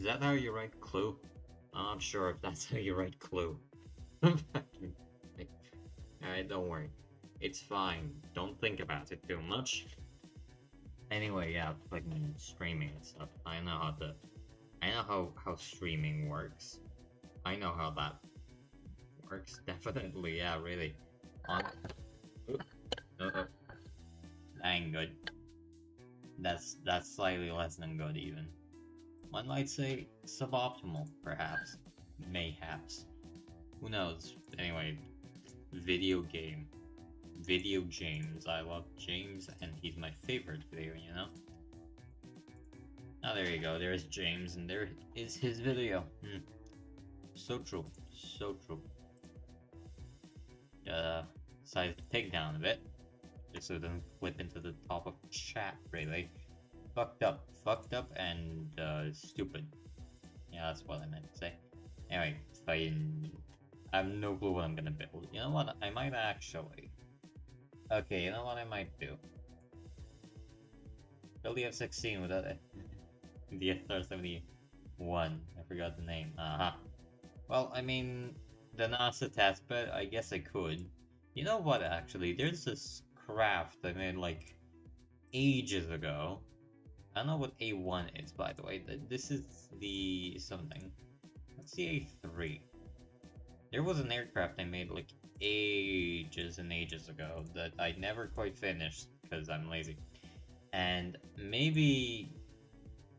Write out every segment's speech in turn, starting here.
that how you write clue? I'm not sure if that's how you write clue. Alright, don't worry. It's fine. Don't think about it too much. Anyway, yeah, fucking streaming and stuff. I know how streaming works. I know how that works. Definitely, yeah, really. On. Oop. Uh-oh. That ain't good. That's slightly less than good, even. One might say suboptimal, perhaps. Mayhaps. Who knows? Anyway, video game. Video James. I love James, and he's my favorite video, you know? Oh, there you go. There's James, and there is his video. So true. So true. Decided to take down a bit, just so it doesn't flip into the top of chat, really. Fucked up, and stupid. Yeah, that's what I meant to say. Anyway, I have no clue what I'm gonna build. You know what? I might actually. Okay, you know what I might do? Build the F-16 without it. The SR-71. I forgot the name. Well, I mean, the NASA testbed, I guess I could. You know what, actually? There's this craft I made, like, ages ago. I don't know what A1 is, by the way. This is the something. What's the A3? There was an aircraft I made, like, ages and ages ago that I never quite finished because I'm lazy. And maybe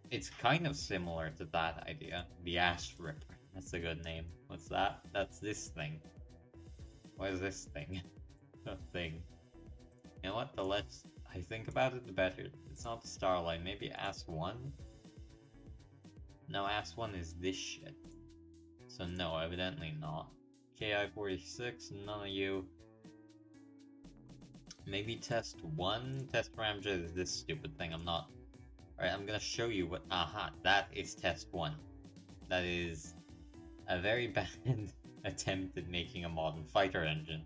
it's kind of similar to that idea. The Ash Ripper. That's a good name. What's that? That's this thing. What is this thing? A thing. You know what? The less I think about it, the better. It's not the Starlight. Maybe AS1? No, AS1 is this shit. So no, evidently not. KI-46, none of you. Maybe test 1? Test parameter is this stupid thing, I'm not. Alright, I'm gonna show you what. Aha, that is test 1. That is a very bad attempt at making a modern fighter engine.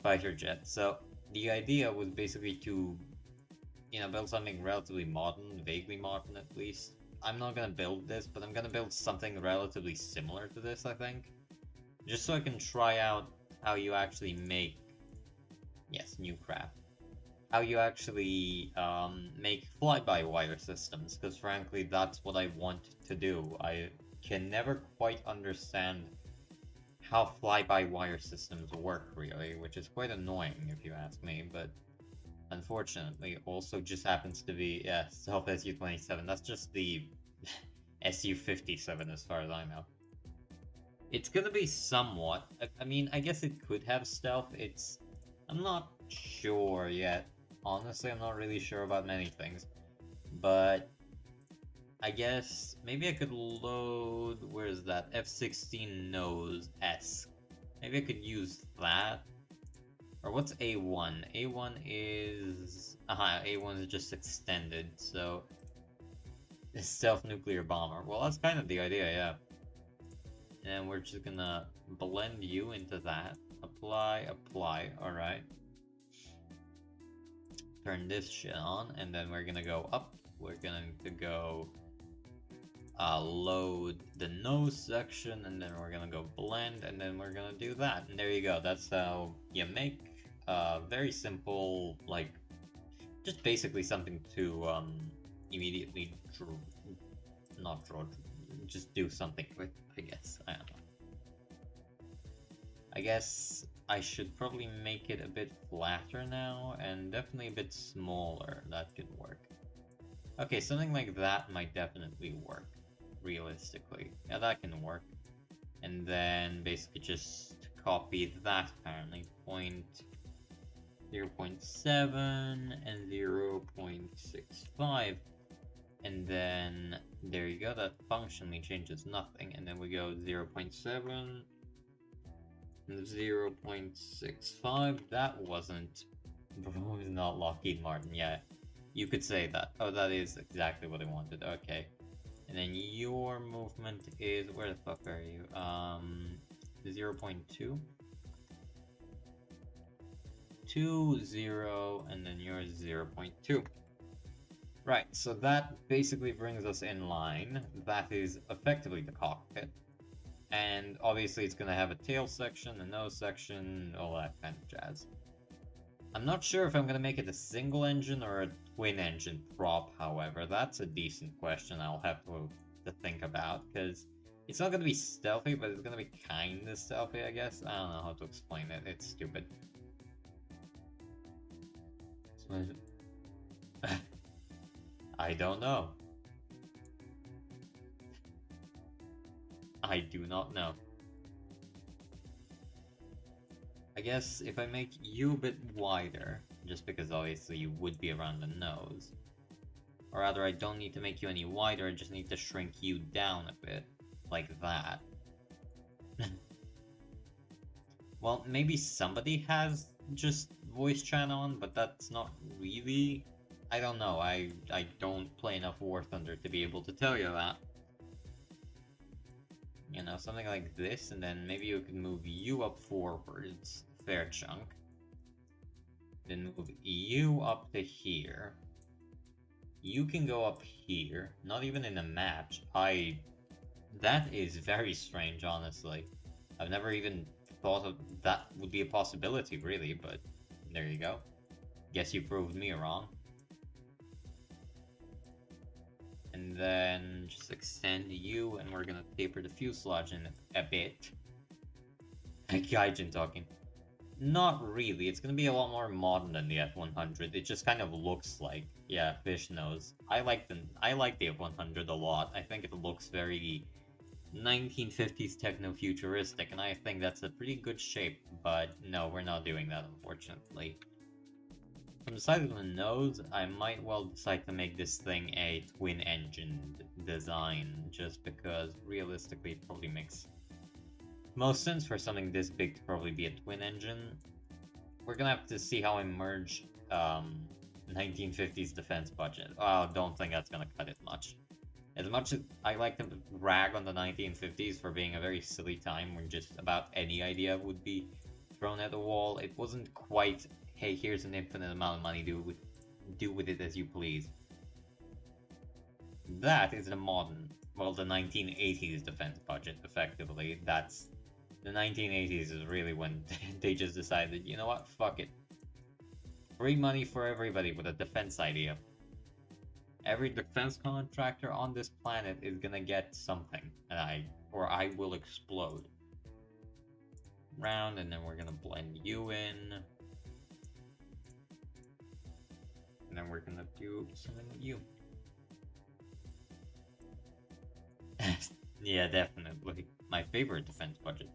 Fighter jet. So, the idea was basically to, you know, build something relatively modern, vaguely modern at least. I'm not gonna build this, but I'm gonna build something relatively similar to this, I think. Just so I can try out how you actually make, yes, new craft. How you actually make fly-by-wire systems, because frankly, that's what I want to do. I can never quite understand how fly-by-wire systems work, really, which is quite annoying if you ask me, but unfortunately, also just happens to be, yeah, Stealth SU-27. That's just the SU-57 as far as I know. It's gonna be somewhat. I mean, I guess it could have stealth. I'm not sure yet. Honestly, I'm not really sure about many things. But I guess maybe I could load. Where is that? F-16 nose S. Maybe I could use that. Or what's A1? A1 is... A1 is just extended, so... Stealth nuclear bomber. Well, that's kind of the idea, yeah. And we're just gonna blend you into that. Apply, alright. Turn this shit on, and then we're gonna go up. We're going to go... load the nose section, and then we're gonna go blend, and then we're gonna do that. And there you go. That's how you make very simple, like, just basically something to immediately just do something with, I guess. I don't know. I guess I should probably make it a bit flatter now, and definitely a bit smaller. That could work. Okay, something like that might definitely work. Realistically, yeah, that can work. And then basically just copy that, apparently 0.7 and 0.65, and then there you go. That functionally changes nothing, and then we go 0.7 and 0.65. That wasn't not Lockheed Martin. Yeah, you could say that. Oh, that is exactly what I wanted. Okay. And then your movement is, where the fuck are you? 0.2? 2, 0, and then yours 0.2. Right, so that basically brings us in line. That is effectively the cockpit. And obviously it's going to have a tail section, a nose section, all that kind of jazz. I'm not sure if I'm going to make it a single engine or a twin engine prop, however. That's a decent question I'll have to think about, because it's not going to be stealthy, but it's going to be kind of stealthy, I guess. I don't know how to explain it. It's stupid. I don't know. I do not know. I guess if I make you a bit wider, just because obviously you would be around the nose, or rather I don't need to make you any wider, I just need to shrink you down a bit, like that. Well, maybe somebody has just voice chat on, but that's not really... I don't know, I don't play enough War Thunder to be able to tell you that. You know, something like this, and then maybe you can move you up forwards, fair chunk. Then move you up to here. You can go up here, not even in a match. That is very strange, honestly. I've never even thought of that would be a possibility, really, but there you go. Guess you proved me wrong. And then just extend you, and we're gonna taper the fuselage in a bit. Gaijin talking. Not really, it's gonna be a lot more modern than the F-100. It just kind of looks like, yeah, fish nose. I like the F-100 a lot. I think it looks very 1950s techno-futuristic, and I think that's a pretty good shape, but no, we're not doing that, unfortunately. From the side of the nose, I might well decide to make this thing a twin-engine design, just because realistically it probably makes most sense for something this big to probably be a twin engine. We're gonna have to see how I merge 1950s defense budget. Oh, don't think that's gonna cut it much. As much as I like to rag on the 1950s for being a very silly time when just about any idea would be thrown at the wall, it wasn't quite, hey, here's an infinite amount of money, do with it as you please. That is the modern, well, the 1980s defense budget, effectively. That's... The 1980s is really when they just decided, you know what, fuck it. Free money for everybody with a defense idea. Every defense contractor on this planet is gonna get something, and I will explode. Round, and then we're gonna blend you in. And then we're gonna do something with you. Yeah, definitely. My favorite defense budget.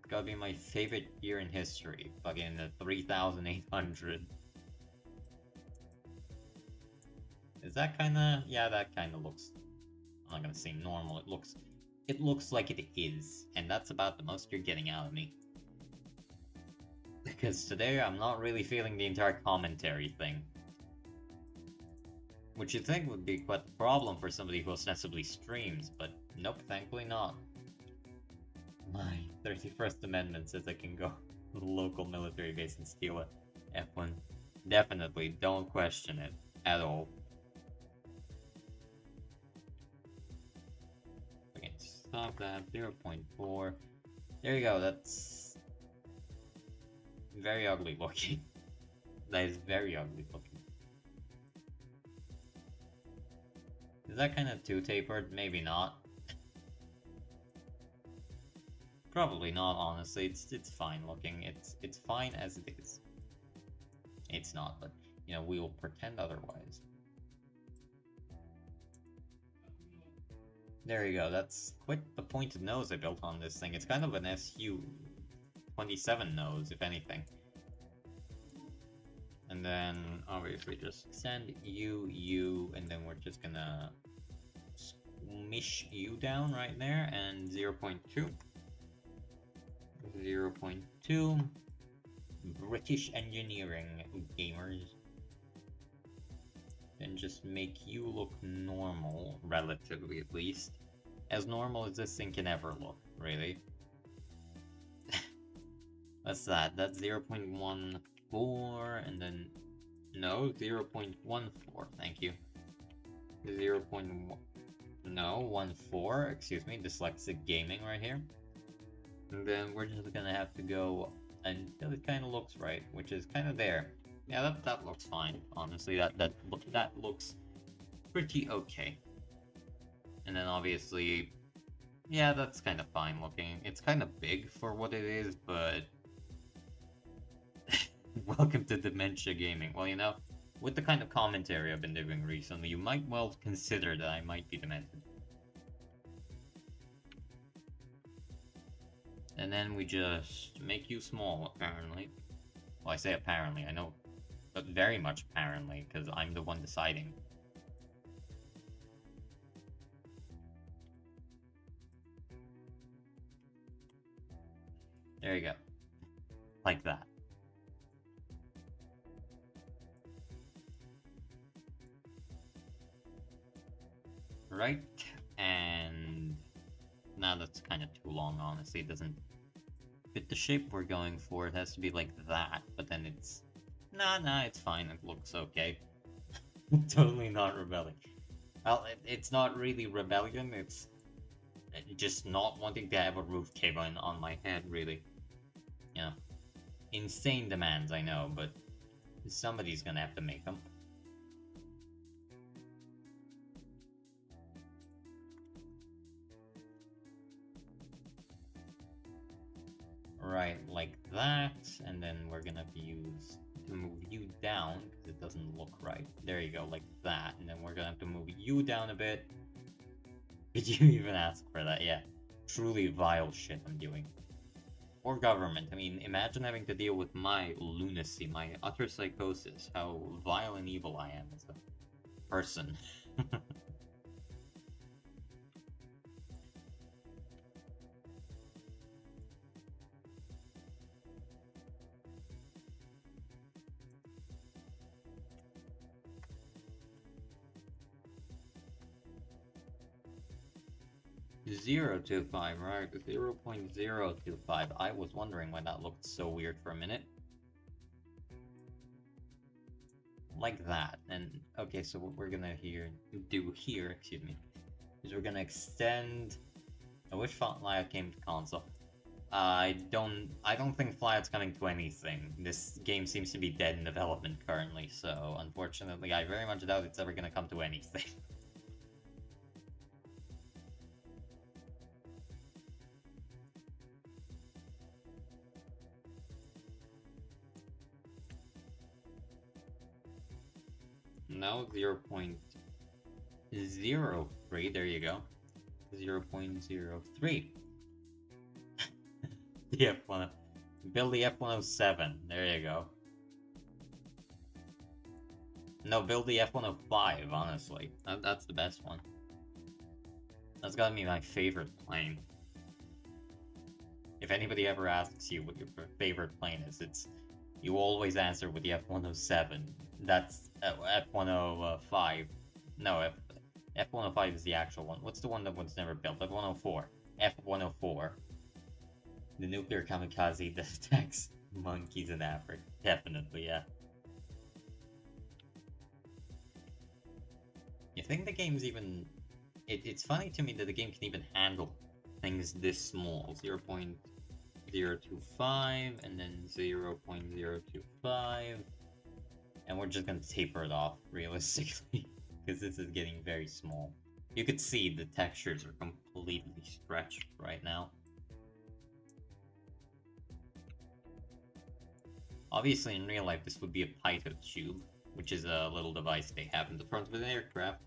Gotta be my favorite year in history. Fucking the 3,800. Is that kinda... Yeah, that kinda looks... I'm not gonna say normal. It looks like it is. And that's about the most you're getting out of me. Because today I'm not really feeling the entire commentary thing. Which you'd think would be quite the problem for somebody who ostensibly streams, but nope, thankfully not. My 31st Amendment says I can go to the local military base and steal a F1. Definitely, don't question it at all. Okay, stop that. 0.4. There you go, that's very ugly looking. That is very ugly looking. Is that kind of too tapered? Maybe not. Probably not, honestly. It's fine looking. It's fine as it is. It's not, but you know, we will pretend otherwise. There you go. That's quite the pointed nose I built on this thing. It's kind of an SU-27 nose, if anything. And then obviously just send you, and then we're just gonna squish you down right there, and 0.2. 0.2. British engineering, gamers. Then just make you look normal, relatively at least. As normal as this thing can ever look, really. What's that? That's 0.14, and then... No, 0.14, thank you. 0.1... No, 14, excuse me, dyslexic gaming right here. And then we're just gonna have to go until it kind of looks right, which is kind of there. Yeah, that looks fine, honestly, that looks pretty okay. And then obviously, yeah, that's kind of fine looking. It's kind of big for what it is, but... Welcome to Dementia Gaming. Well, you know, with the kind of commentary I've been doing recently, you might well consider that I might be demented. And then we just make you small, apparently. Well, I say apparently, I know, but very much apparently, because I'm the one deciding. There you go. Like that. Right, and now that's kind of too long, honestly. It doesn't fit the shape we're going for. It has to be like that, but then it's... Nah, it's fine. It looks okay. Totally not rebelling. Well, it's not really rebellion, it's just not wanting to have a roof cave on my head, really. Yeah. Insane demands, I know, but somebody's gonna have to make them. Right, like that, and then we're gonna use to move you down because it doesn't look right. There you go, like that, and then we're gonna have to move you down a bit. Did you even ask for that? Yeah, truly vile shit I'm doing. Or government. I mean, imagine having to deal with my lunacy, my utter psychosis, how vile and evil I am as a person. 0.025, right? 0.025. I was wondering why that looked so weird for a minute. Like that. And okay, so what we're gonna do here, excuse me, is we're gonna extend... I wish Flyout came to console. I don't think Flyout's coming to anything. This game seems to be dead in development currently, so unfortunately I very much doubt it's ever gonna come to anything. No, 0.03, there you go. 0.03. The F1... Build the F-107, there you go. No, build the F-105, honestly. That's the best one. That's gotta be my favorite plane. If anybody ever asks you what your favorite plane is, you always answer with the F-107. That's F-105. No, F-105 is the actual one. What's the one that was never built? F-104. F-104. The nuclear kamikaze that attacks monkeys in Africa. Definitely, yeah. You think the game's even... It's funny to me that the game can even handle things this small. 0.025 and then 0.025. And we're just gonna taper it off, realistically, because this is getting very small. You could see the textures are completely stretched right now. Obviously, in real life, this would be a pitot tube, which is a little device they have in the front of an aircraft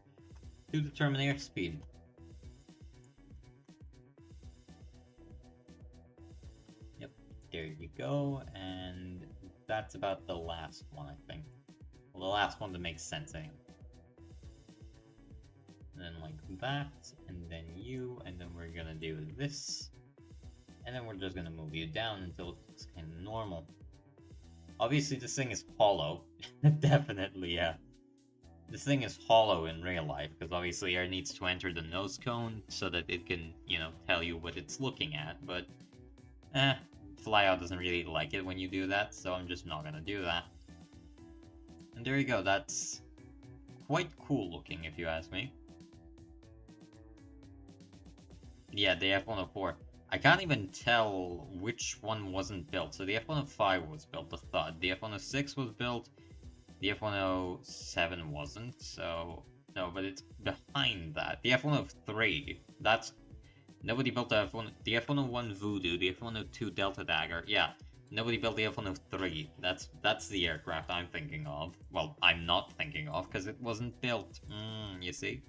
to determine airspeed. Yep, there you go, and that's about the last one, I think. Well, the last one that makes sense anyway. And then like that, and then you, and then we're gonna do this. And then we're just gonna move you down until it looks kind of normal. Obviously, this thing is hollow. Definitely, yeah. this thing is hollow in real life, because obviously air needs to enter the nose cone so that it can, you know, tell you what it's looking at, but Flyout doesn't really like it when you do that, so I'm just not gonna do that. And there you go, that's quite cool looking, if you ask me. Yeah, the F-104. I can't even tell which one wasn't built. So the F-105 was built, the Thud. The F-106 was built. The F-107 wasn't, so... No, but it's behind that. The F-103, that's... Nobody built the F-1... The F-101 Voodoo, the F-102 Delta Dagger, yeah. Nobody built the F-103. That's the aircraft I'm thinking of. Well, I'm not thinking of, because it wasn't built. You see?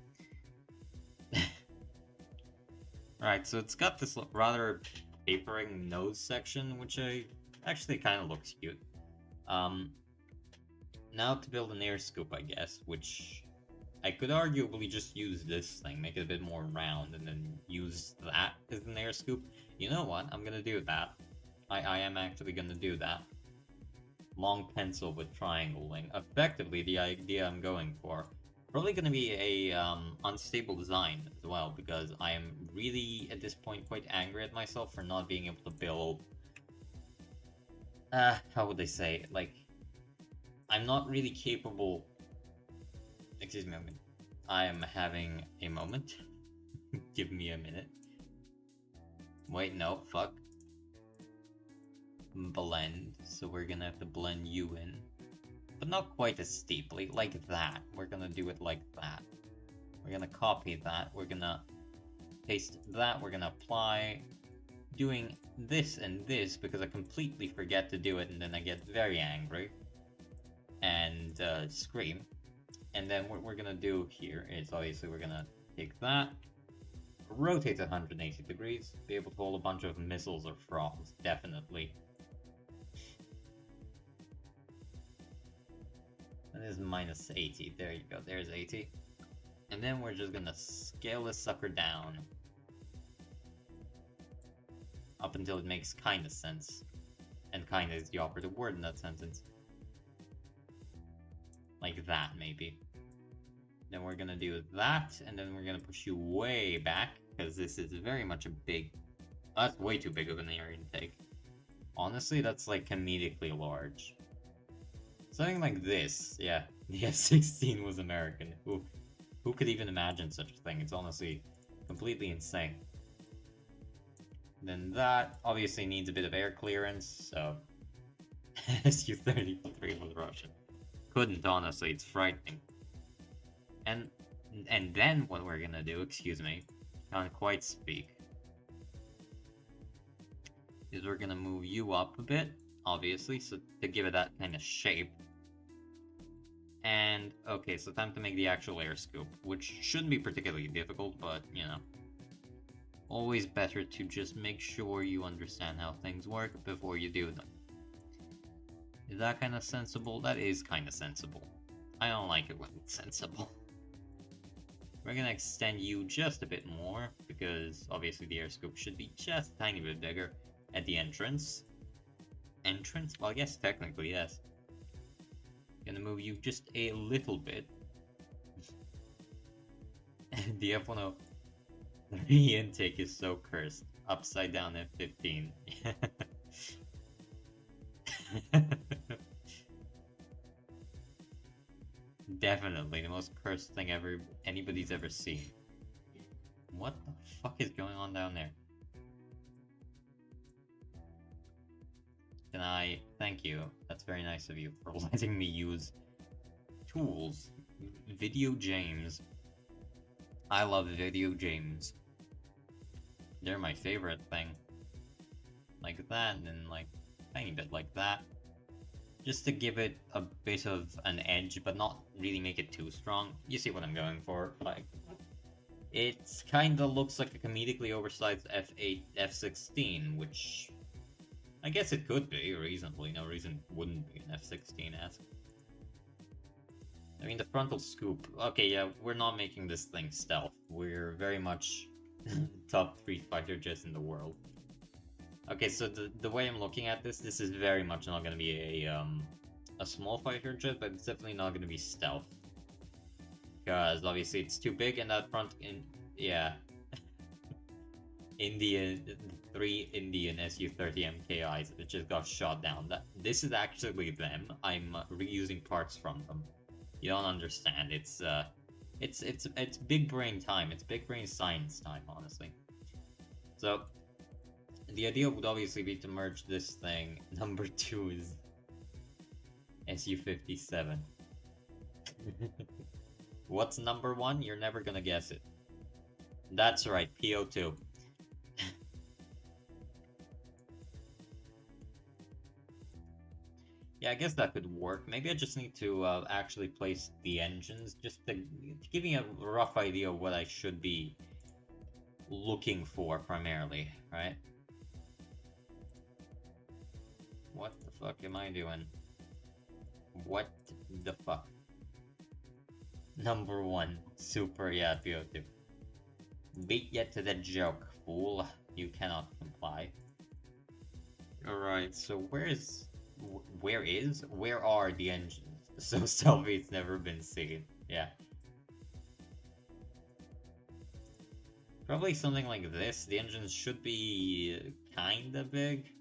Right, so it's got this rather tapering nose section, which actually kind of looks cute. Now to build an air scoop, I guess, which I could arguably just use this thing, make it a bit more round, and then use that as an air scoop. You know what? I'm gonna do that. I am actually gonna do that. Long pencil with triangling. Effectively, the idea I'm going for. Probably going to be a unstable design as well, because I am really, at this point, quite angry at myself for not being able to build... how would they say? Like, I'm not really capable... Excuse me a minute. I am having a moment. Give me a minute. Wait, no, fuck. Blend, so we're gonna have to blend you in. But not quite as steeply, like that. We're gonna do it like that. We're gonna copy that, we're gonna paste that, we're gonna apply doing this and this because I completely forget to do it and then I get very angry and scream. And then what we're gonna do here is obviously we're gonna take that, rotate it 180 degrees, be able to hold a bunch of missiles or frogs, definitely. That is minus 80. There you go. There's 80. And then we're just gonna scale this sucker down. Up until it makes kinda sense. And kinda is the operative word in that sentence. Like that, maybe. Then we're gonna do that, and then we're gonna push you way back, because this is very much a big... That's way too big of an air intake. Honestly, that's like comedically large. Something like this, yeah. The F-16 was American. Who could even imagine such a thing? It's honestly completely insane. Then that obviously needs a bit of air clearance, so... Su-33 was Russian. Couldn't, honestly, it's frightening. And then what we're gonna do, excuse me, can't quite speak, is we're gonna move you up a bit, obviously, so to give it that kind of shape. And, okay, so time to make the actual air scoop, which shouldn't be particularly difficult, but, you know. Always better to just make sure you understand how things work before you do them. Is that kind of sensible? That is kind of sensible. I don't like it when it's sensible. We're gonna extend you just a bit more, because obviously the air scoop should be just a tiny bit bigger at the entrance. Entrance? Well, I guess technically, yes. Gonna move you just a little bit. The F-103 intake is so cursed. Upside down F-15. Definitely the most cursed thing anybody's ever seen. What the fuck is going on down there? Can I... Thank you. That's very nice of you for letting me use tools. Video games. I love video games. They're my favorite thing. Like that, and then like a tiny bit like that. Just to give it a bit of an edge, but not really make it too strong. You see what I'm going for. Like, it kinda looks like a comedically oversized F8, F-16, which... I guess it could be, reasonably. No reason it wouldn't be an F-16-esque. I mean, the frontal scoop. Okay, yeah, we're not making this thing stealth. We're very much top 3 fighter jets in the world. Okay, so the way I'm looking at this is very much not going to be a small fighter jet, but it's definitely not going to be stealth. Because obviously it's too big in that front. Yeah, Indian 3 Indian Su-30 MKIs that just got shot down. This is actually them. I'm reusing parts from them. You don't understand. It's big brain time. It's big brain science time, honestly. So the idea would obviously be to merge this thing. Number 2 is Su-57. What's number 1? You're never gonna guess it. That's right, PO2. Yeah, I guess that could work. Maybe I just need to actually place the engines, just to give me a rough idea of what I should be looking for primarily, right? What the fuck am I doing? What the fuck? Number 1, super, yeah, PO2. Beat you to the joke, fool. You cannot comply. Alright, so where are the engines? So Selfie's never been seen. Yeah. Probably something like this. The engines should be kinda big.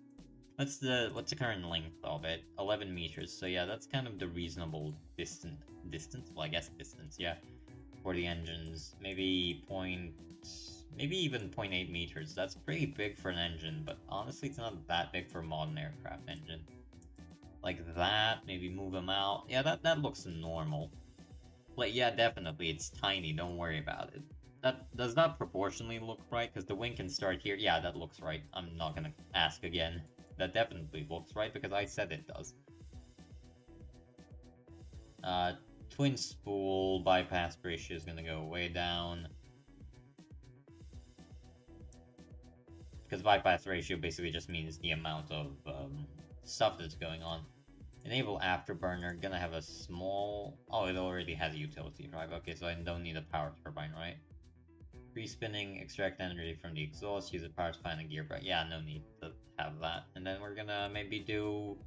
What's the current length of it? 11 meters. So yeah, that's kind of the reasonable distance. Well, I guess distance, yeah. For the engines. Maybe even 0.8 meters. That's pretty big for an engine, but honestly it's not that big for a modern aircraft engine. Like that, maybe move them out. Yeah, that looks normal. Like, yeah, definitely, it's tiny, don't worry about it. Does that proportionally look right? Because the wing can start here. Yeah, that looks right. I'm not gonna ask again. That definitely looks right, because I said it does. Twin spool bypass ratio is gonna go way down. Because bypass ratio basically just means the amount of stuff that's going on. Enable afterburner, gonna have a small... Oh, it already has a utility drive. Okay, so I don't need a power turbine, right? Free spinning, extract energy from the exhaust, use a power to find a gear, but yeah, no need to have that. And then we're gonna maybe do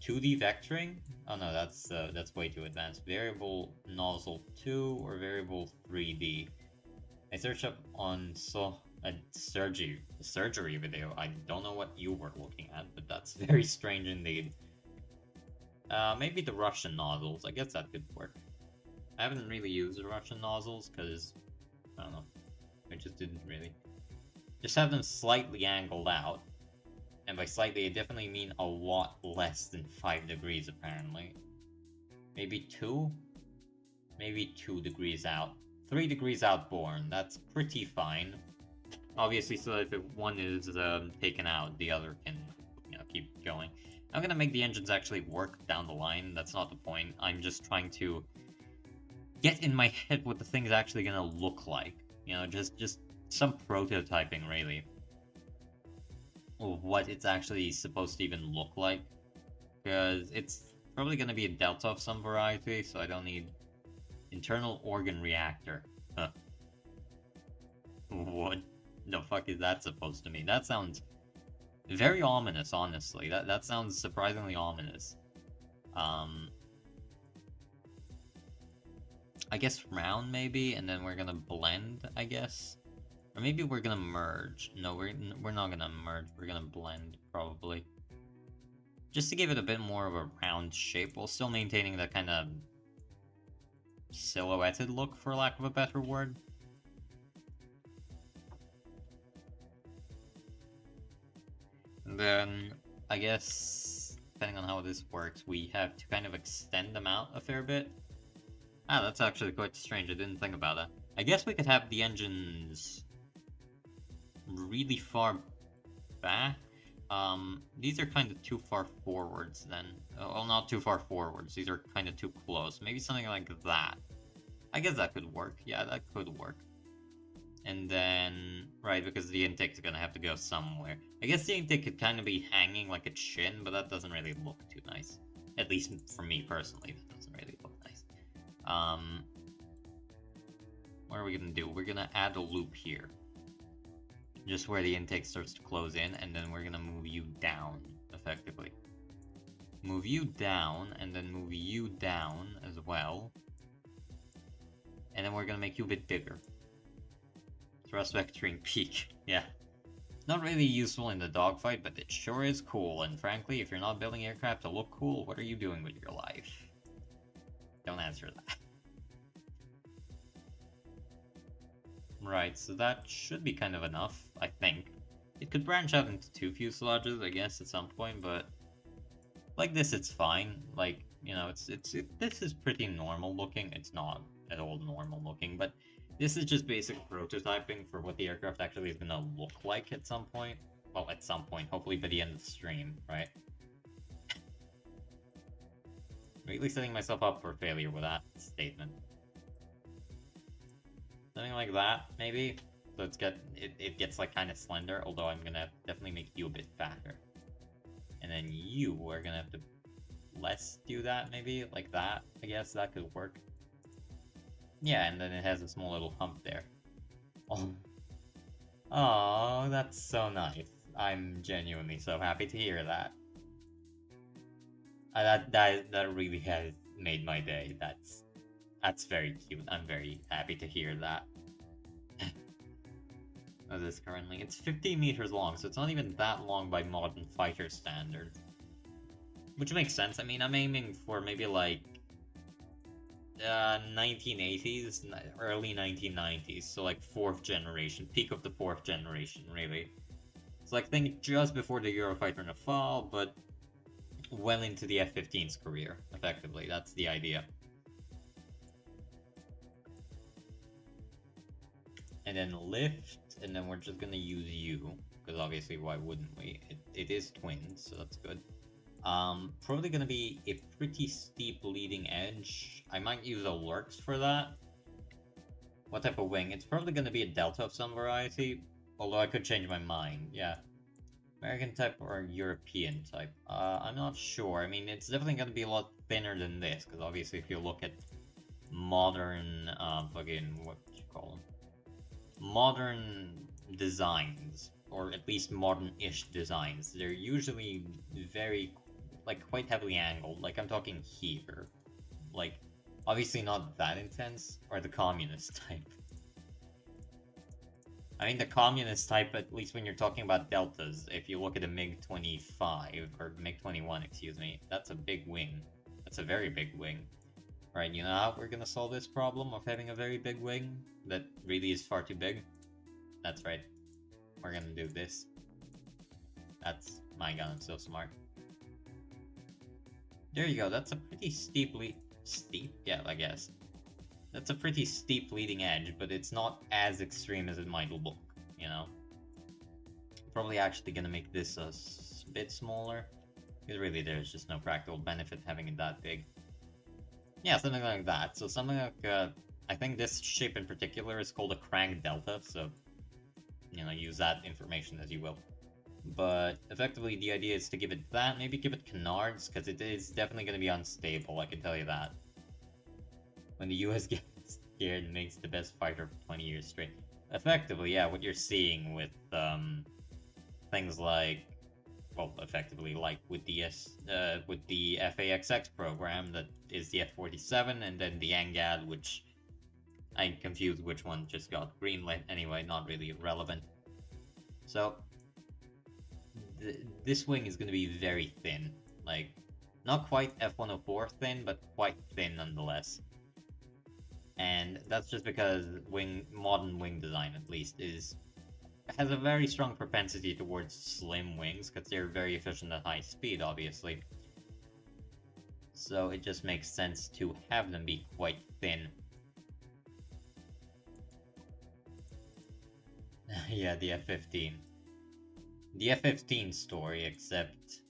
2D vectoring? Oh no, that's way too advanced. Variable nozzle 2 or variable 3D. I searched up on a surgery video. I don't know what you were looking at, but that's very strange indeed. Maybe the Russian nozzles. I guess that could work. I haven't really used the Russian nozzles because, I don't know, I just didn't really. Just have them slightly angled out. And by slightly, I definitely mean a lot less than 5 degrees, apparently. Maybe 2? Maybe 2 degrees out. 3 degrees outboard. That's pretty fine. Obviously, so that if one is taken out, the other can, keep going. I'm gonna make the engines actually work down the line. That's not the point. I'm just trying to get in my head what the thing's actually gonna look like. Just some prototyping, really. Of what it's actually supposed to even look like. Because it's probably gonna be a delta of some variety, so I don't need internal organ reactor. Huh. What the fuck is that supposed to mean? That sounds very ominous, honestly. That sounds surprisingly ominous. I guess round, maybe, and then we're gonna blend, I guess. Or maybe we're gonna merge. No, we're not gonna merge. We're gonna blend, probably. Just to give it a bit more of a round shape, while still maintaining that kind of silhouetted look, for lack of a better word. And then, I guess, depending on how this works, we have to kind of extend them out a fair bit. Ah, that's actually quite strange. I didn't think about that. I guess we could have the engines really far back. These are kind of too far forwards then. Well, not too far forwards. These are kind of too close. Maybe something like that. I guess that could work. Yeah, that could work. And then, right, because the intake is gonna have to go somewhere. I guess the intake could kind of be hanging like a chin, but that doesn't really look too nice. At least for me personally, that doesn't really look nice. What are we gonna do? We're gonna add a loop here. Just where the intake starts to close in, and then we're gonna move you down, effectively. Move you down, and then move you down as well. and then we're gonna make you a bit bigger. Thrust vectoring peak, yeah. Not really useful in the dogfight, but it sure is cool, and frankly, if you're not building aircraft to look cool, what are you doing with your life? Don't answer that. Right, so that should be kind of enough, I think. It could branch out into 2 fuselages, I guess, at some point, but like this, it's fine. Like, you know, this is pretty normal looking. It's not at all normal looking, but this is just basic prototyping for what the aircraft actually is gonna look like at some point. Well, at some point, hopefully by the end of the stream, right? Really setting myself up for failure with that statement. Something like that, maybe. So it gets like kind of slender, although I'm gonna definitely make you a bit fatter. And then you are gonna have to less do that, maybe like that. I guess that could work. Yeah, and then it has a small little hump there. Oh, that's so nice. I'm genuinely so happy to hear that. That really has made my day. That's very cute. I'm very happy to hear that. What is currently? It's 15 meters long, so it's not even that long by modern fighter standards. Which makes sense. I mean, I'm aiming for maybe like 1980s, early 1990s, so like 4th generation, peak of the 4th generation, really. So like think just before the Eurofighter Rafale, but well into the F-15's career, effectively. That's the idea. And then lift, and then we're just gonna use you, because obviously why wouldn't we? It is twins, so that's good. Probably gonna be a pretty steep leading edge. I might use a Lurks for that. What type of wing? It's probably gonna be a Delta of some variety, although I could change my mind, yeah. American type or European type? I'm not sure. I mean, it's definitely gonna be a lot thinner than this, because obviously if you look at modern, fucking, what do you call them? Modern designs, or at least modern-ish designs, they're usually very, like, quite heavily angled. Like, I'm talking here. Like, obviously not that intense, or the communist type. I mean, the communist type, at least when you're talking about deltas, if you look at a MiG-25, or MiG-21, excuse me, that's a big wing. That's a very big wing. Right, you know how we're gonna solve this problem of having a very big wing that really is far too big? That's right. We're gonna do this. That's... my god, I'm so smart. There you go, that's a pretty steeply... steep? Yeah, I guess. That's a pretty steep leading edge, but it's not as extreme as it might look, you know? Probably actually gonna make this a bit smaller, because really there's just no practical benefit having it that big. Yeah, something like that. So something like, I think this shape in particular is called a crank delta, so, you know, use that information as you will. But effectively, the idea is to give it that, maybe give it canards, because it is definitely going to be unstable, I can tell you that. When the US gets scared, it makes the best fighter for 20 years straight. Effectively, yeah, what you're seeing with, things like, well, effectively, like with the FAXX program, that is the F-47, and then the NGAD, which I'm confused which one just got greenlit. Anyway, not really relevant. So, this wing is going to be very thin. Like, not quite F-104 thin, but quite thin nonetheless. And that's just because modern wing design, at least, has a very strong propensity towards slim wings, because they're very efficient at high speed, obviously. So it just makes sense to have them be quite thin. Yeah, the F-15. The F-15 story, except...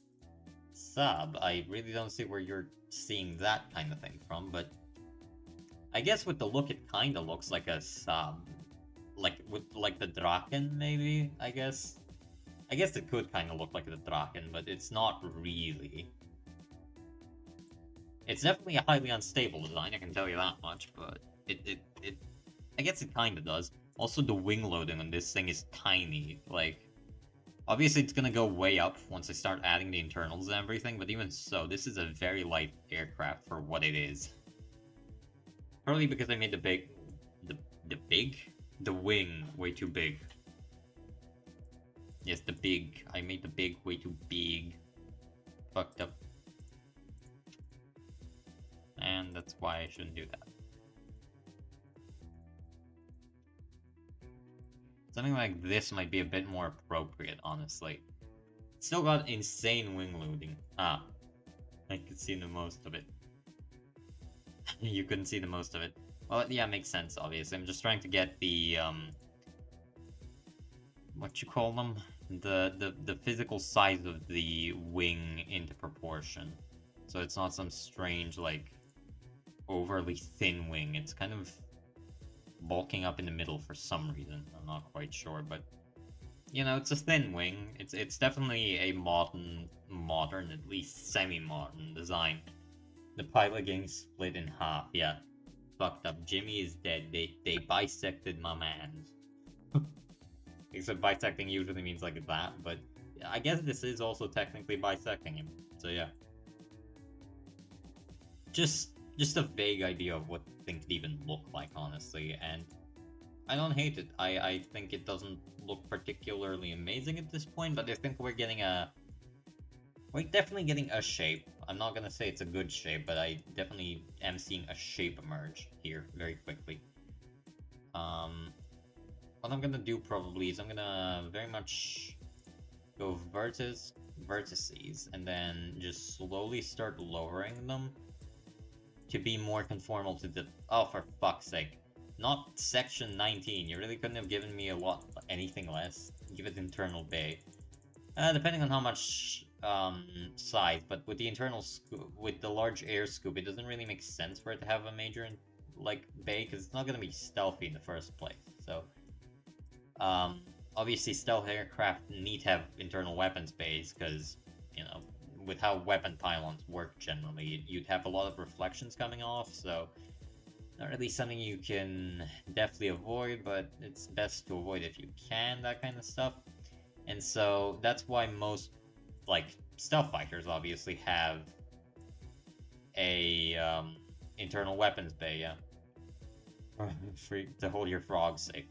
Sub, I really don't see where you're seeing that kind of thing from, but... I guess with the look, it kinda looks like a sub. Like the Draken, maybe, I guess? I guess it could kind of look like the Draken, but it's not really. It's definitely a highly unstable design, I can tell you that much, but I guess it kind of does. Also, the wing loading on this thing is tiny, like... Obviously, it's gonna go way up once I start adding the internals and everything, but even so, this is a very light aircraft for what it is. Probably because I made the big... big? The wing way too big. Yes, the big. I made the big way too big. Fucked up. And that's why I shouldn't do that. Something like this might be a bit more appropriate, honestly. Still got insane wing loading. Ah, I could see the most of it. You couldn't see the most of it. Well, yeah, makes sense, obviously. I'm just trying to get the, what you call them? The physical size of the wing into proportion. So it's not some strange, like, overly thin wing. It's kind of bulking up in the middle for some reason. I'm not quite sure, but you know, it's a thin wing. It's definitely a modern, at least semi-modern design. The pilot getting split in half, yeah. Fucked up. Jimmy is dead. They bisected my man. Except bisecting usually means like that, but I guess this is also technically bisecting him. So yeah. Just a vague idea of what the thing could even look like, honestly, and I don't hate it. I think it doesn't look particularly amazing at this point, but I think we're definitely getting a shape. I'm not gonna say it's a good shape, but I definitely am seeing a shape emerge here very quickly. What I'm gonna do probably is I'm gonna very much go vertices, and then just slowly start lowering them to be more conformal to the... Oh, for fuck's sake. Not section 19. You really couldn't have given me anything less. Give it internal bay. Depending on how much size, but with the internal with the large air scoop, it doesn't really make sense for it to have a major like bay, because it's not going to be stealthy in the first place. So, obviously, stealth aircraft need to have internal weapons bays, because you know, with how weapon pylons work generally, you'd have a lot of reflections coming off. So, not really something you can definitely avoid, but it's best to avoid if you can, that kind of stuff. And so that's why most, like, stealth fighters obviously have a internal weapons bay, yeah. To hold your frogs safe.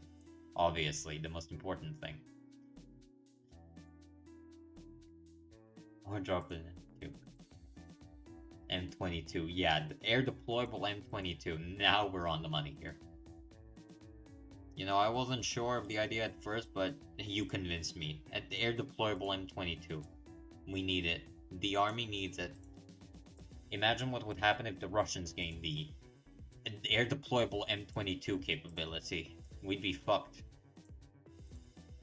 Obviously, the most important thing. Or drop it in. M22, yeah, the air deployable M22. Now we're on the money here. You know, I wasn't sure of the idea at first, but you convinced me. At the air deployable M22, we need it. The army needs it. Imagine what would happen if the Russians gained the air deployable M22 capability. We'd be fucked.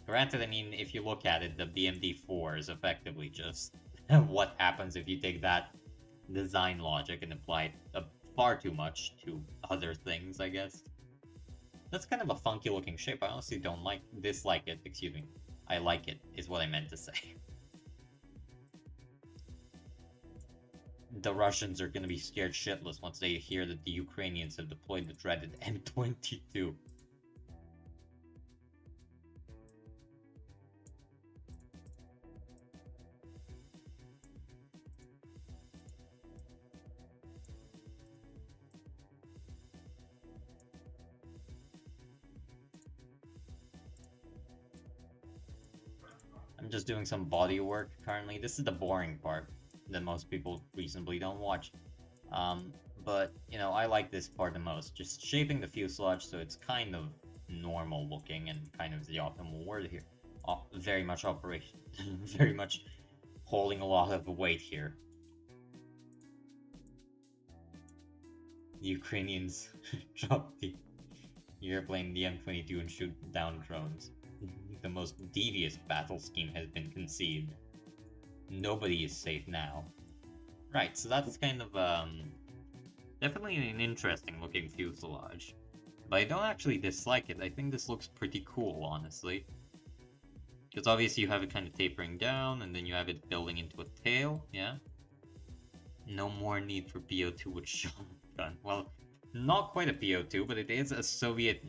Granted, I mean, if you look at it, the BMD-4 is effectively just what happens if you take that design logic and apply it far too much to other things, I guess. That's kind of a funky looking shape. I honestly don't dislike it, excuse me. I like it, is what I meant to say. The Russians are gonna be scared shitless once they hear that the Ukrainians have deployed the dreaded M22. I'm just doing some body work currently. This is the boring part that most people reasonably don't watch. But, you know, I like this part the most. Just shaping the fuselage so it's kind of normal looking and kind of the optimal word here. Very much operation. Very much holding a lot of weight here. The Ukrainians drop the airplane, the M22, and shoot down drones. The most devious battle scheme has been conceived. Nobody is safe now. Right, so that's kind of, definitely an interesting looking fuselage. But I don't actually dislike it. I think this looks pretty cool, honestly. Because obviously you have it kind of tapering down, and then you have it building into a tail, yeah? No more need for PO2 with shotgun. Well, not quite a PO2, but it is a Soviet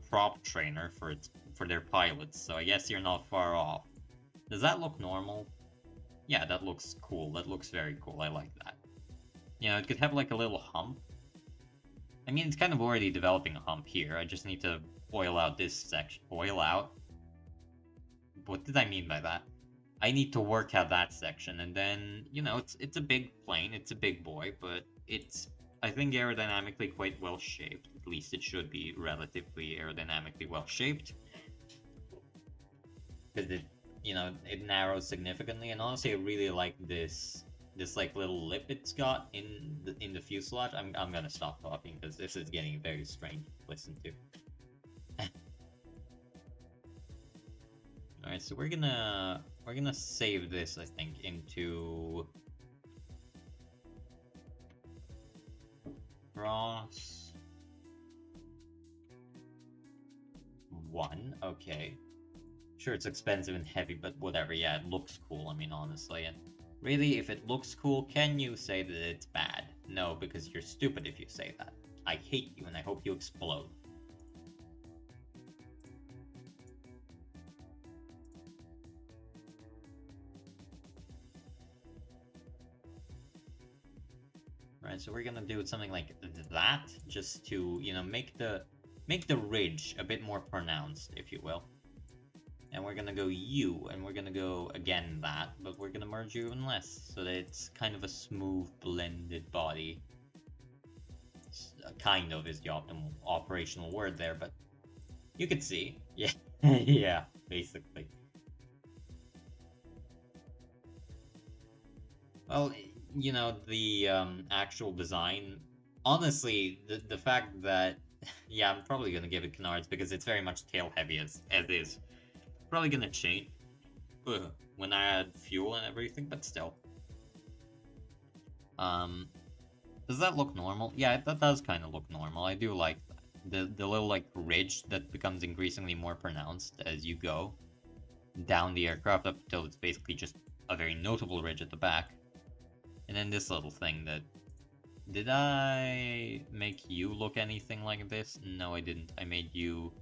prop trainer for their pilots, so I guess you're not far off. Does that look normal? Yeah, that looks cool. That looks very cool. I like that. You know, it could have like a little hump. I mean, it's kind of already developing a hump here. I just need to oil out this section. Oil out? What did I mean by that? I need to work out that section, and then, you know, it's a big plane, it's a big boy, but it's, I think, aerodynamically quite well shaped. At least it should be relatively aerodynamically well shaped. Because it, you know, it narrows significantly, and honestly, I really like this like little lip it's got in the fuselage. I'm gonna stop talking because this is getting very strange to listen to. All right, so we're gonna save this, I think, into cross 1. Okay. Sure, it's expensive and heavy, but whatever. Yeah, it looks cool, I mean, honestly. And really, if it looks cool, can you say that it's bad? No, because you're stupid if you say that. I hate you, and I hope you explode. Right, so we're gonna do something like that, just to, you know, make the ridge a bit more pronounced, if you will. And we're gonna go U, and we're gonna go again that, but we're gonna merge you even less, so that it's kind of a smooth, blended body. Kind of is the optimal operational word there, but you could see. Yeah, yeah, basically. Well, you know, the actual design, honestly, the fact that, yeah, I'm probably gonna give it canards because it's very much tail heavy as is. Probably gonna change when I add fuel and everything, but still. Does that look normal? Yeah, that does kind of look normal. I do like that. The little, like, ridge that becomes increasingly more pronounced as you go down the aircraft up until it's basically just a very notable ridge at the back. And then this little thing that... Did I make you look anything like this? No, I didn't. I made you...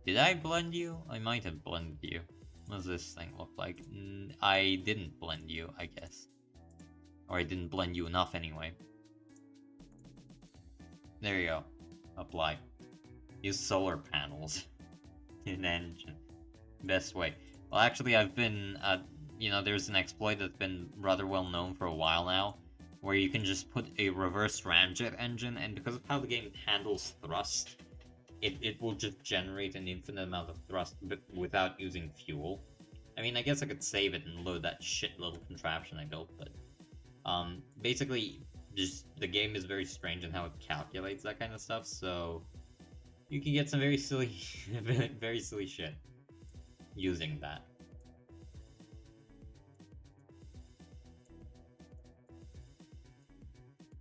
Did I blend you? I might have blended you. What does this thing look like? I didn't blend you, I guess. Or I didn't blend you enough anyway. There you go. Apply. Use solar panels in engine. Best way. Well, actually, I've been, you know, there's an exploit that's been rather well known for a while now, where you can just put a reverse ramjet engine, and because of how the game handles thrust, it will just generate an infinite amount of thrust but without using fuel. I mean, I guess I could save it and load that shit little contraption I built, but basically, just the game is very strange in how it calculates that kind of stuff, so you can get some very silly, very silly shit using that.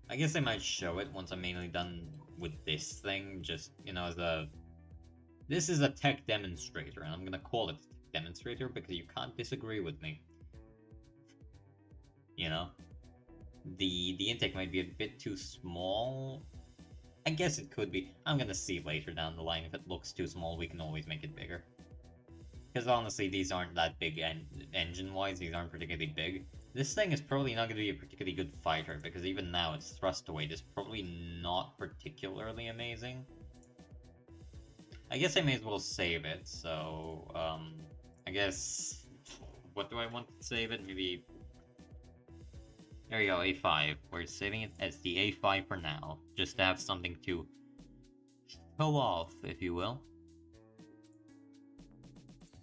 I guess I might show it once I'm mainly done with this thing, just, you know, as a... This is a tech demonstrator, and I'm gonna call it a tech demonstrator because you can't disagree with me. You know? The intake might be a bit too small. I guess it could be. I'm gonna see later down the line. If it looks too small, we can always make it bigger. Because honestly, these aren't that big engine-wise. These aren't particularly big. This thing is probably not going to be a particularly good fighter, because even now its thrust weight is probably not particularly amazing. I guess I may as well save it, so, I guess... What do I want to save it? Maybe... There we go, A5. We're saving it as the A5 for now, just to have something to show off, if you will.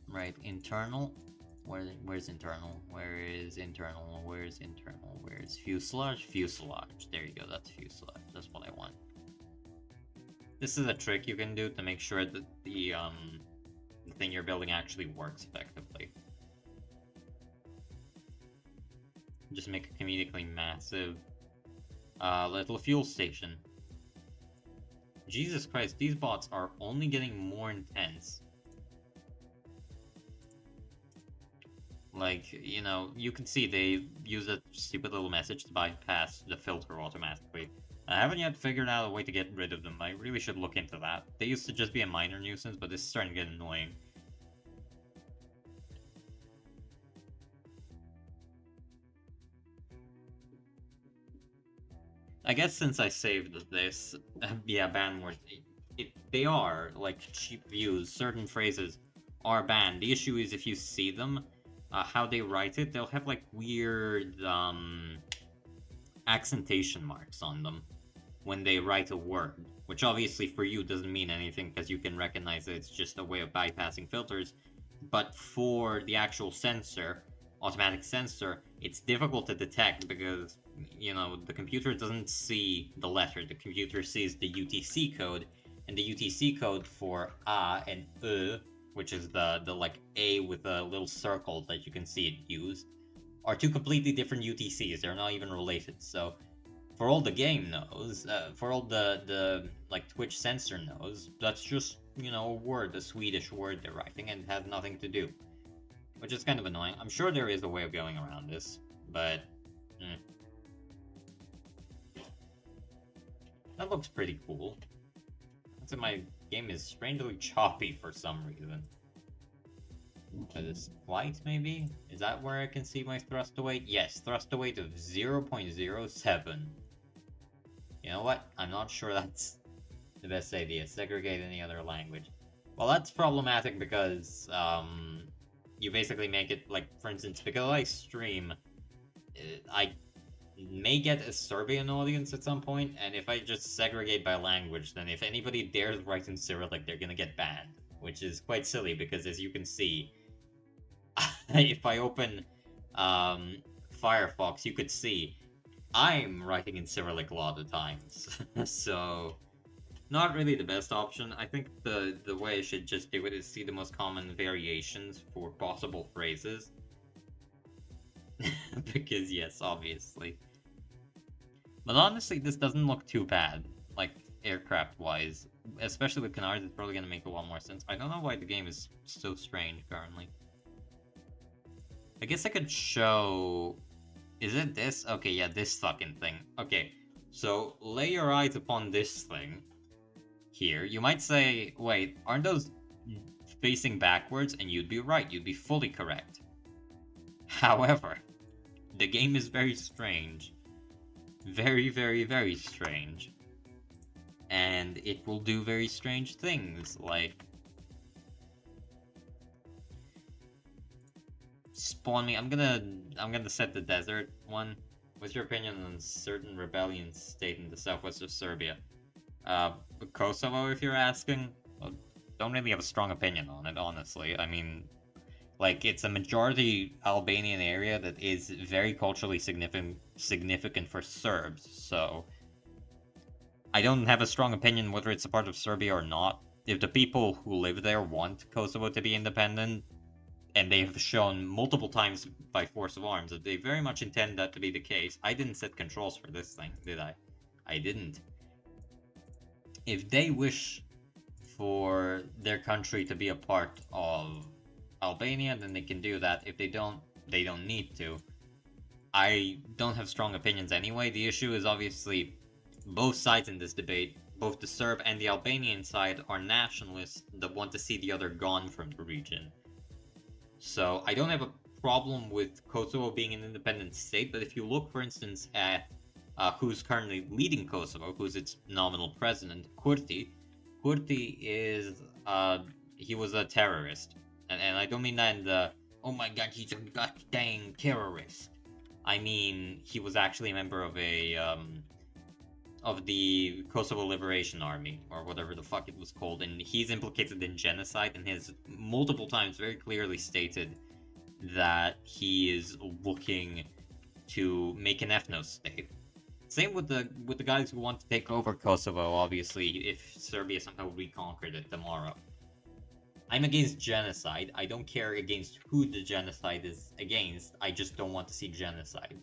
Right, internal. Where's internal? Where is internal? Where's internal? Where's fuselage? Fuselage. There you go, that's fuselage. That's what I want. This is a trick you can do to make sure that the thing you're building actually works effectively. Just make a comedically massive little fuel station. Jesus Christ, these bots are only getting more intense. Like, you know, you can see they use a stupid little message to bypass the filter automatically. I haven't yet figured out a way to get rid of them. I really should look into that. They used to just be a minor nuisance, but this is starting to get annoying. I guess since I saved this, yeah, ban words. They are like cheap views. Certain phrases are banned. The issue is if you see them, how they write it, they'll have like weird accentation marks on them when they write a word, which obviously for you doesn't mean anything because you can recognize that it's just a way of bypassing filters. But for the actual sensor, automatic sensor, it's difficult to detect because, you know, the computer doesn't see the letter. The computer sees the UTC code, and the UTC code for A and which is the like A with a little circle that you can see it used, are two completely different UTCs. They're not even related. So for all the game knows, for all the like Twitch censor knows, that's just, you know, a word, a Swedish word they're writing, and it has nothing to do, which is kind of annoying. I'm sure there is a way of going around this, but that looks pretty cool. So my game is strangely choppy for some reason. This flight, maybe? Is that where I can see my thrust weight? Yes, thrust weight of 0.07. You know what? I'm not sure that's the best idea. Segregate any other language. Well, that's problematic because you basically make it, like, for instance, because I stream, I may get a Serbian audience at some point, and if I just segregate by language, then if anybody dares write in Cyrillic, they're gonna get banned, which is quite silly because, as you can see, if I open Firefox, you could see I'm writing in Cyrillic a lot of times. So, not really the best option. I think the way I should just do it is see the most common variations for possible phrases. Because, yes, obviously. But honestly, this doesn't look too bad, like, aircraft-wise. Especially with canards, it's probably gonna make a lot more sense. I don't know why the game is so strange currently. I guess I could show... Is it this? Okay, yeah, this fucking thing. Okay, so lay your eyes upon this thing here. You might say, wait, aren't those facing backwards? And you'd be right, you'd be fully correct. However, the game is very strange. Very, very, very strange. And it will do very strange things, like... Spawn me. I'm gonna set the desert one. What's your opinion on certain rebellion state in the southwest of Serbia? Kosovo, if you're asking. Well, don't really have a strong opinion on it, honestly. I mean, like, it's a majority Albanian area that is very culturally significant for Serbs. So I don't have a strong opinion whether it's a part of Serbia or not. If the people who live there want Kosovo to be independent, and they have shown multiple times by force of arms that they very much intend that to be the case. I didn't set controls for this thing, did I? I didn't. If they wish for their country to be a part of Albania, then they can do that. If they don't need to. I don't have strong opinions anyway. The issue is obviously both sides in this debate, both the Serb and the Albanian side, are nationalists that want to see the other gone from the region. So I don't have a problem with Kosovo being an independent state, but if you look, for instance, at who's currently leading Kosovo, who's its nominal president, Kurti is, he was a terrorist. And I don't mean that in the, oh my god, he's a goddamn terrorist. I mean, he was actually a member of of the Kosovo Liberation Army, or whatever the fuck it was called, and he's implicated in genocide and has multiple times very clearly stated that he is looking to make an ethno state. Same with the guys who want to take over Kosovo, obviously, if Serbia somehow reconquered it tomorrow. I'm against genocide. I don't care against who the genocide is against, I just don't want to see genocide.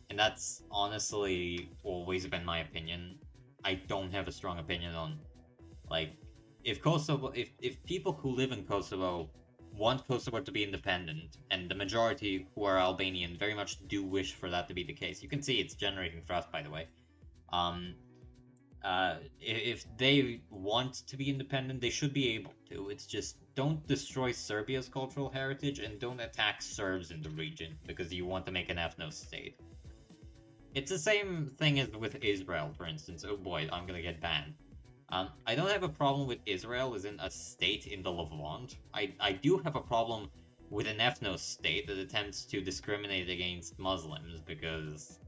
And that's honestly always been my opinion. I don't have a strong opinion on, like, if Kosovo, if people who live in Kosovo want Kosovo to be independent, and the majority who are Albanian very much do wish for that to be the case. You can see it's generating thrust, by the way. If they want to be independent, they should be able to. It's just, don't destroy Serbia's cultural heritage, and don't attack Serbs in the region, because you want to make an ethno state. It's the same thing as with Israel, for instance. Oh boy, I'm gonna get banned. I don't have a problem with Israel as in a state in the Levant. I do have a problem with an ethno state that attempts to discriminate against Muslims because,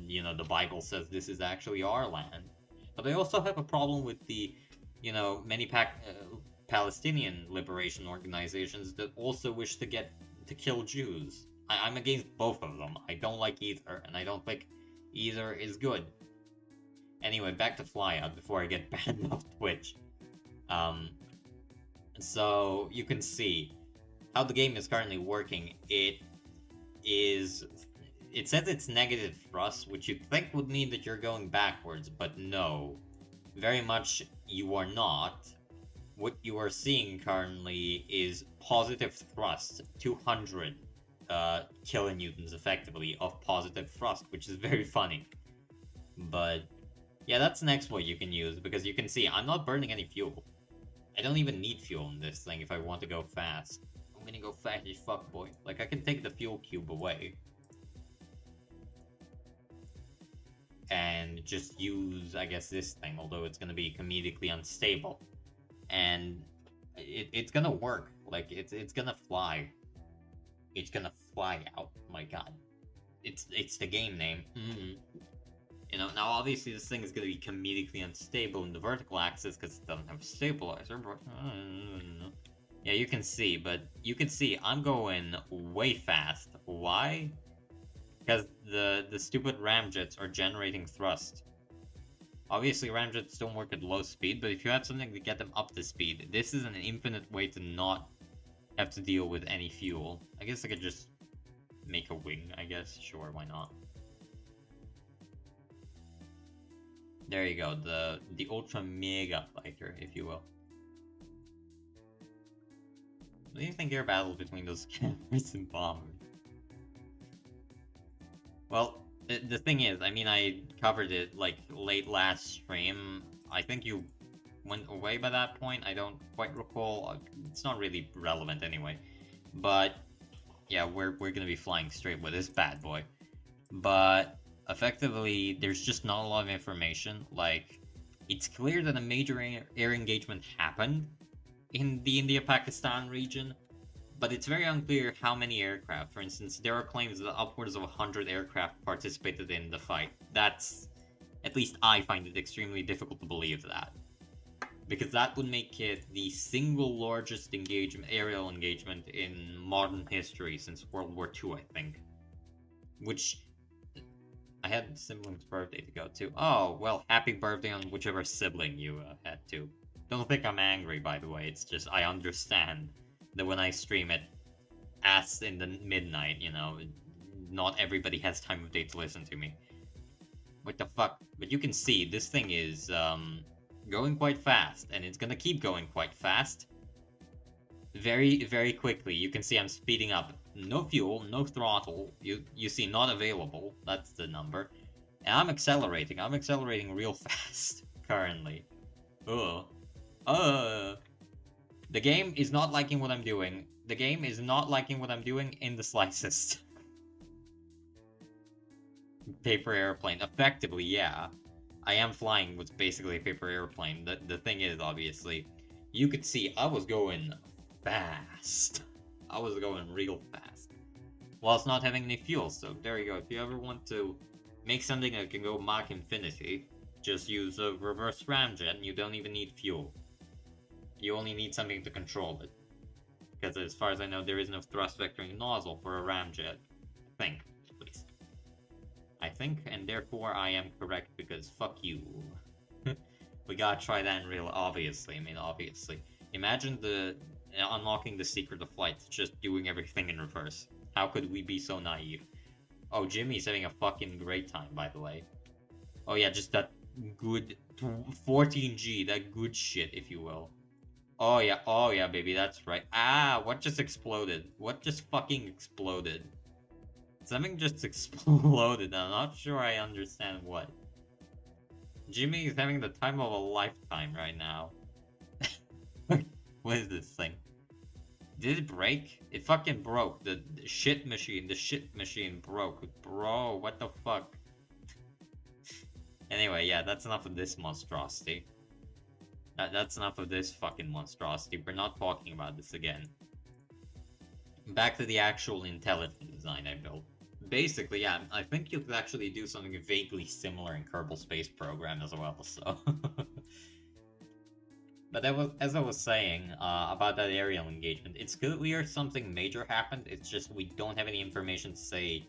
you know, the Bible says this is actually our land. But I also have a problem with the, you know, many Palestinian liberation organizations that also wish to kill Jews. I'm against both of them. I don't like either, and I don't think either is good. Anyway, back to Flyout before I get banned off Twitch. Um, so you can see how the game is currently working. Is it says it's negative thrust, which you'd think would mean that you're going backwards, but no, very much you are not. What you are seeing currently is positive thrust, 200 kilonewtons effectively of positive thrust, which is very funny. But yeah, that's an exploit you can use because you can see I'm not burning any fuel. I don't even need fuel in this thing if I want to go fast. I'm gonna go fast as fuck, boy. Like, I can take the fuel cube away and just use, I guess, this thing, although it's gonna be comedically unstable. And it's gonna work. Like, it's gonna fly. It's gonna fly out. My god. It's the game name. You know, now obviously this thing is going to be comedically unstable in the vertical axis because it doesn't have a stabilizer, but yeah, you can see, but you can see I'm going way fast. Why? Because the stupid ramjets are generating thrust. Obviously ramjets don't work at low speed, but if you have something to get them up to speed, this is an infinite way to not have to deal with any fuel. I guess I could just make a wing, I guess. Sure, why not? There you go, the ultra mega fighter, if you will. What do you think air battles between those cameras and bombers? Well, the thing is, I mean, I covered it like late last stream. I think you went away by that point. I don't quite recall. It's not really relevant anyway. But yeah, we're gonna be flying straight with this bad boy. But effectively, there's just not a lot of information. Like, it's clear that a major air engagement happened in the India-Pakistan region, but it's very unclear how many aircraft. For instance, there are claims that upwards of 100 aircraft participated in the fight. That's, at least I find it extremely difficult to believe that. Because that would make it the single largest aerial engagement in modern history since World War II, I think. Which I had sibling's birthday to go to. Oh, well, happy birthday on whichever sibling you had to. Don't think I'm angry, by the way. It's just I understand that when I stream it, ass in the midnight, you know, not everybody has time of day to listen to me. What the fuck? But you can see this thing is going quite fast, and it's gonna keep going quite fast. Very, very quickly. You can see I'm speeding up. No fuel, no throttle. You see not available. That's the number. And I'm accelerating. I'm accelerating real fast currently. Ugh. The game is not liking what I'm doing. The game is not liking what I'm doing in the slightest. Paper airplane. Effectively, yeah. I am flying what's basically a paper airplane. The thing is, obviously, you could see I was going fast. I was going real fast. Whilst not having any fuel, so there you go. If you ever want to make something that can go Mach Infinity, just use a reverse ramjet and you don't even need fuel. You only need something to control it. Because as far as I know, there is no thrust vectoring nozzle for a ramjet. I think, at least. I think, and therefore I am correct because fuck you. We gotta try that in real, obviously. I mean, obviously. Imagine unlocking the secret of flight, just doing everything in reverse. How could we be so naive? Oh, Jimmy's having a fucking great time, by the way. Oh yeah, just that good 14G, that good shit, if you will. Oh yeah, baby, that's right. Ah, what just exploded? What just fucking exploded? Something just exploded, I'm not sure I understand what. Jimmy is having the time of a lifetime right now. What is this thing? Did it break? It fucking broke. The shit machine broke. Bro, what the fuck? Anyway, yeah, that's enough of this monstrosity. That's enough of this fucking monstrosity. We're not talking about this again. Back to the actual intelligent design I built. Basically, yeah, I think you could actually do something vaguely similar in Kerbal Space Program as well, so... But as I was saying about that aerial engagement, it's clear something major happened, it's just we don't have any information to say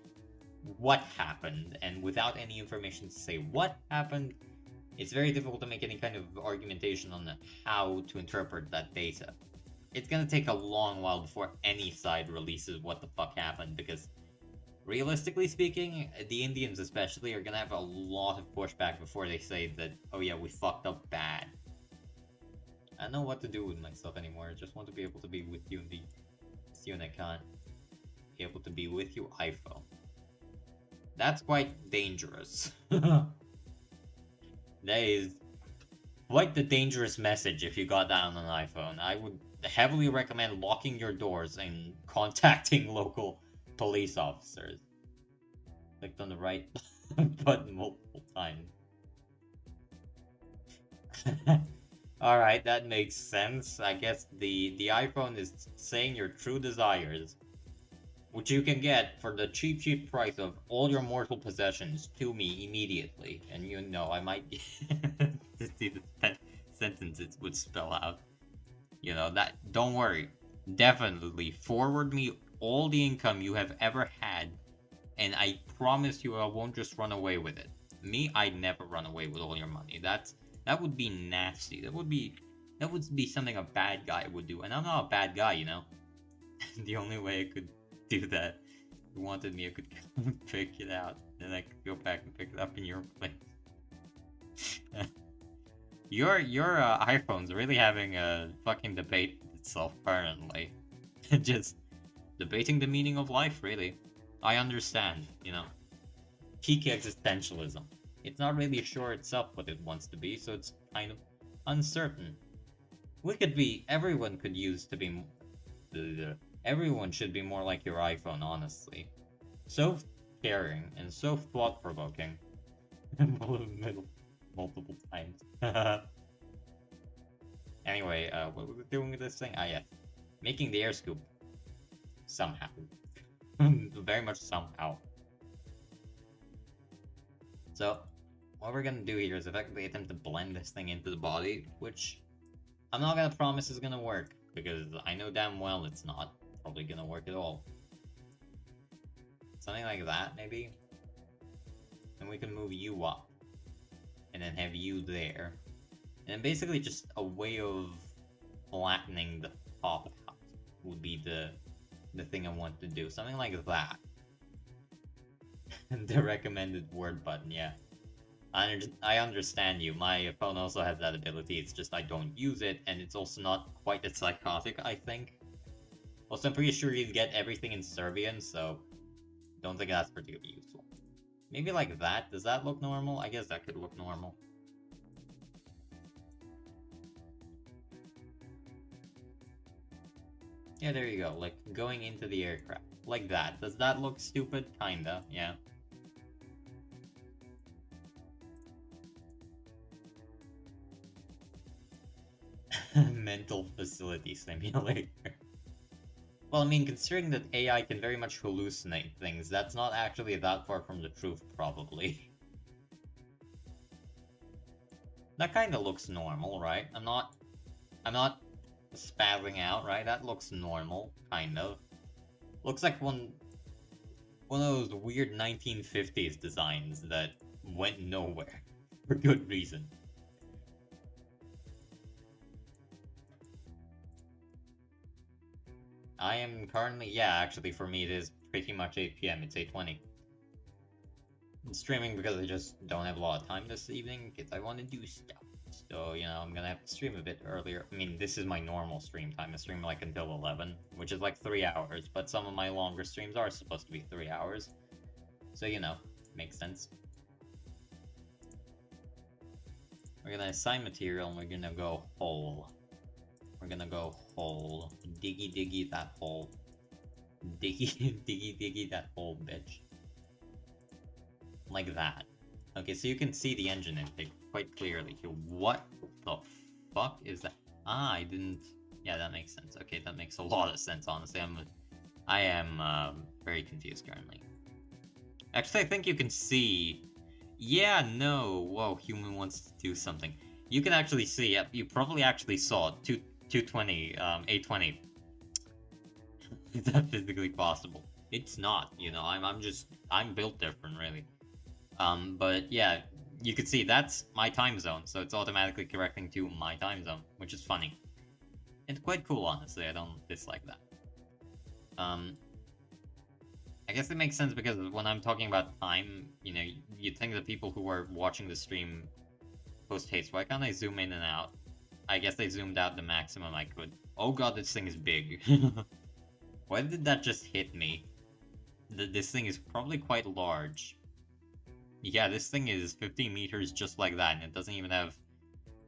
what happened, and without any information to say what happened, it's very difficult to make any kind of argumentation on how to interpret that data. It's gonna take a long while before any side releases what the fuck happened, because realistically speaking, the Indians especially are gonna have a lot of pushback before they say that, oh yeah, we fucked up bad. I don't know what to do with myself anymore. I just want to be able to be with you in the Sion. I can't be able to be with you, iPhone. That's quite dangerous. That is quite the dangerous message if you got that on an iPhone. I would heavily recommend locking your doors and contacting local police officers. Clicked on the right button multiple times. Alright, that makes sense. I guess the iPhone is saying your true desires, which you can get for the cheap price of all your mortal possessions to me immediately. And you know, I might to see the sentence it would spell out. You know, that, don't worry. Definitely forward me all the income you have ever had, and I promise you I won't just run away with it. Me, I'd never run away with all your money. That would be nasty. That would be something a bad guy would do. And I'm not a bad guy, you know? The only way I could do that, if you wanted me, I could come pick it out. Then I could go back and pick it up in your place. Your iPhone's really having a fucking debate with itself currently. Just debating the meaning of life, really. I understand, you know. Peak existentialism. It's not really sure itself what it wants to be, so it's kind of uncertain. Everyone could use to be... Everyone should be more like your iPhone, honestly. So caring and so thought-provoking. Multiple times. Anyway, what were we doing with this thing? Ah, yeah. Making the air scoop. Somehow. Very much somehow. So, what we're gonna do here is effectively attempt to blend this thing into the body, which I'm not gonna promise is gonna work, because I know damn well it's not probably gonna work at all. Something like that, maybe? And we can move you up. And then have you there. And basically just a way of flattening the top out would be the thing I want to do. Something like that. The recommended word button, yeah. I understand you. My phone also has that ability, it's just I don't use it, and it's also not quite as psychotic, I think. Also, I'm pretty sure you get everything in Serbian, so don't think that's particularly useful. Maybe like that? Does that look normal? I guess that could look normal. Yeah, there you go, like, going into the aircraft. Like that. Does that look stupid? Kinda, yeah. Mental facility simulator. Well, I mean, considering that AI can very much hallucinate things, that's not actually that far from the truth, probably. That kinda looks normal, right? I'm not spazzing out, right? That looks normal, kind of. Looks like one of those weird 1950s designs that went nowhere, for good reason. I am currently, yeah, actually for me it is pretty much 8 PM, it's 8:20. I'm streaming because I just don't have a lot of time this evening, because I want to do stuff. So, you know, I'm gonna have to stream a bit earlier. I mean, this is my normal stream time. I stream like until 11, which is like 3 hours, but some of my longer streams are supposed to be 3 hours. So, you know, makes sense. We're gonna assign material and we're gonna go hole. We're gonna go hole. Diggy diggy that hole. Diggy diggy diggy that hole, bitch. Like that. Okay, so you can see the engine intake quite clearly here. What the fuck is that? Ah, I didn't... Yeah, that makes sense. Okay, that makes a lot of sense, honestly. I am very confused currently. Actually, I think you can see... Yeah, no. Whoa, human wants to do something. You can actually see, yep, you probably actually saw 220, 820. Is that physically possible? It's not, you know, I'm built different, really. But yeah, you can see that's my time zone, so it's automatically correcting to my time zone, which is funny. It's quite cool, honestly. I don't dislike that. I guess it makes sense because when I'm talking about time, you know, you'd think the people who are watching the stream post haste. Why can't I zoom in and out? I guess I zoomed out the maximum I could. Oh god, this thing is big. Why did that just hit me? This thing is probably quite large. Yeah, this thing is 15 meters just like that, and it doesn't even have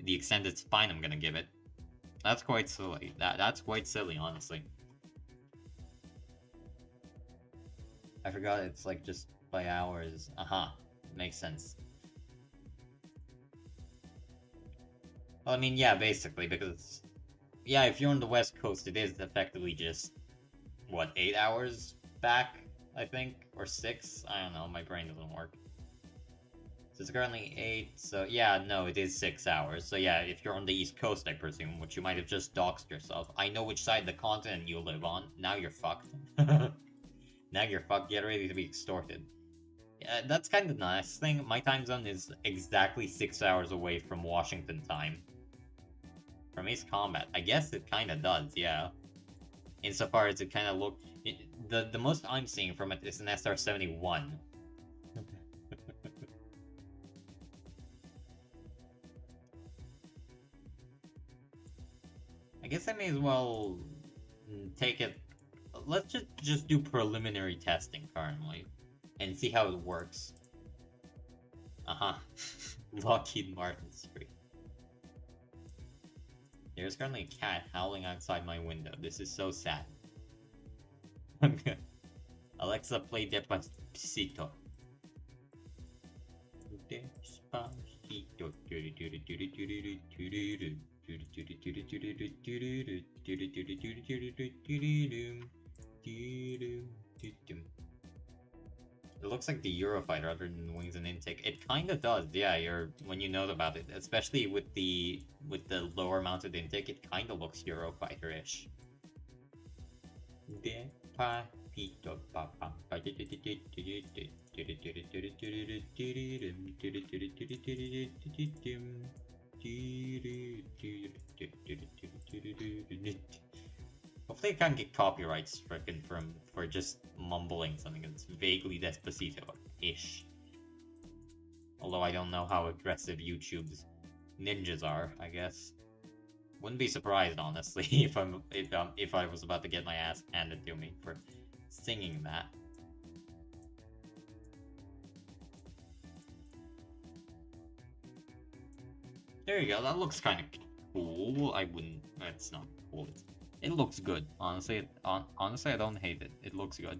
the extended spine I'm gonna give it. That's quite silly. That's quite silly, honestly. I forgot it's like just by hours. Makes sense. Well, I mean, yeah, basically, because... Yeah, if you're on the West Coast, it is effectively just... What, 8 hours back, I think? Or 6? I don't know, my brain doesn't work. So it's currently 8, so yeah, no, it is 6 hours. So yeah, if you're on the East Coast, I presume, which you might have just doxed yourself. I know which side of the continent you live on. Now you're fucked. Now you're fucked. Get ready to be extorted. Yeah, that's kind of the nice thing. My time zone is exactly 6 hours away from Washington time. From Ace Combat. I guess it kind of does, yeah. Insofar as it kind of look... The most I'm seeing from it is an SR-71. I guess I may as well take it... Let's just do preliminary testing currently. And see how it works. Lockheed Martin Street. There's currently a cat howling outside my window. This is so sad. Alexa, play Despacito. Despacito. It looks like the Eurofighter other than the wings and intake. It kinda does, yeah, when you know about it. Especially with the lower mounted intake, it kinda looks Eurofighter-ish. Hopefully I can't get copyright stricken for just mumbling something that's vaguely Despacito-ish. Although I don't know how aggressive YouTube's ninjas are, I guess. Wouldn't be surprised, honestly, if I was about to get my ass handed to me for singing that. There you go, that looks kind of cool. It's not cool. It looks good, honestly. Honestly, I don't hate it. It looks good.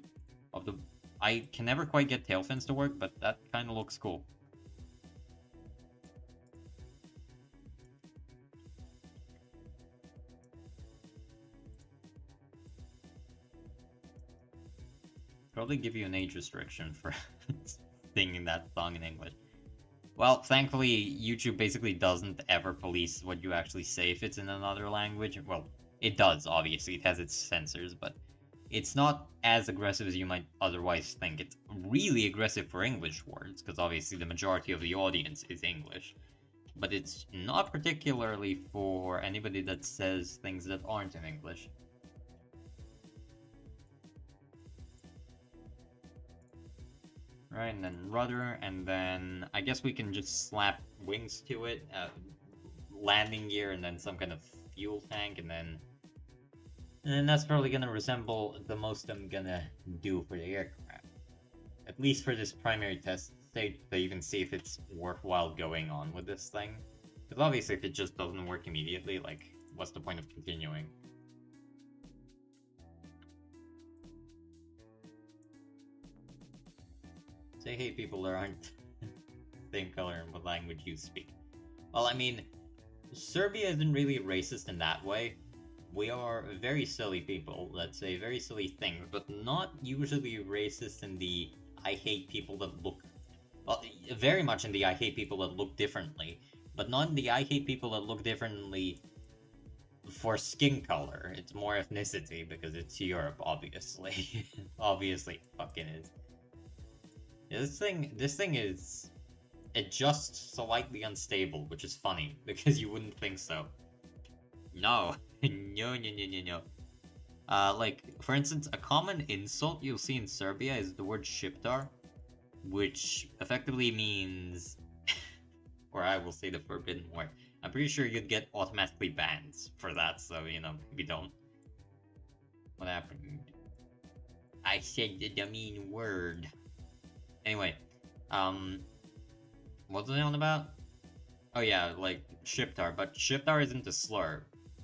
I can never quite get tail fins to work, but that kind of looks cool. Probably give you an age restriction for singing that song in English. Well, thankfully, YouTube basically doesn't ever police what you actually say if it's in another language. Well, it does, obviously. It has its censors, but it's not as aggressive as you might otherwise think. It's really aggressive for English words, because obviously the majority of the audience is English. But it's not particularly for anybody that says things that aren't in English. Right, and then rudder, and then I guess we can just slap wings to it, landing gear, and then some kind of fuel tank, and then that's probably gonna resemble the most I'm gonna do for the aircraft. At least for this primary test stage, to even see if it's worthwhile going on with this thing. Because obviously if it just doesn't work immediately, like, what's the point of continuing? Say hey people that aren't same color and what language you speak. Well, I mean, Serbia isn't really racist in that way. We are very silly people, let's say very silly things, but not usually racist in the I hate people that look... Well, very much in the I hate people that look differently, but not in the I hate people that look differently for skin color. It's more ethnicity, because it's Europe, obviously. Obviously, fucking is. This thing is... It just slightly unstable, which is funny, because you wouldn't think so. No. No. Like, for instance, a common insult you'll see in Serbia is the word shiptar, which effectively means... or I will say the forbidden word. I'm pretty sure you'd get automatically banned for that, so, you know, maybe don't. What happened? I said the mean word. Anyway, what was I on about? Oh yeah, like, shiptar, but shiptar isn't a slur.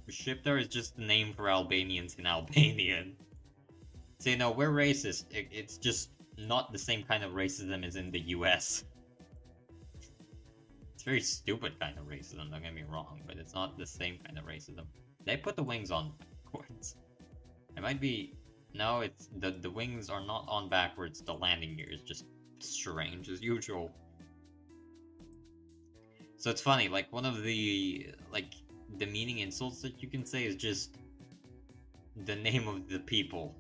Shiptar is just the name for Albanians in Albanian. So, you know, we're racist. It's just not the same kind of racism as in the US. It's very stupid kind of racism, don't get me wrong, but it's not the same kind of racism. They put the wings on backwards. It might be... No, it's... The wings are not on backwards, the landing gear is just strange as usual. So it's funny, like, one of the... Like, demeaning insults that you can say is just... the name of the people.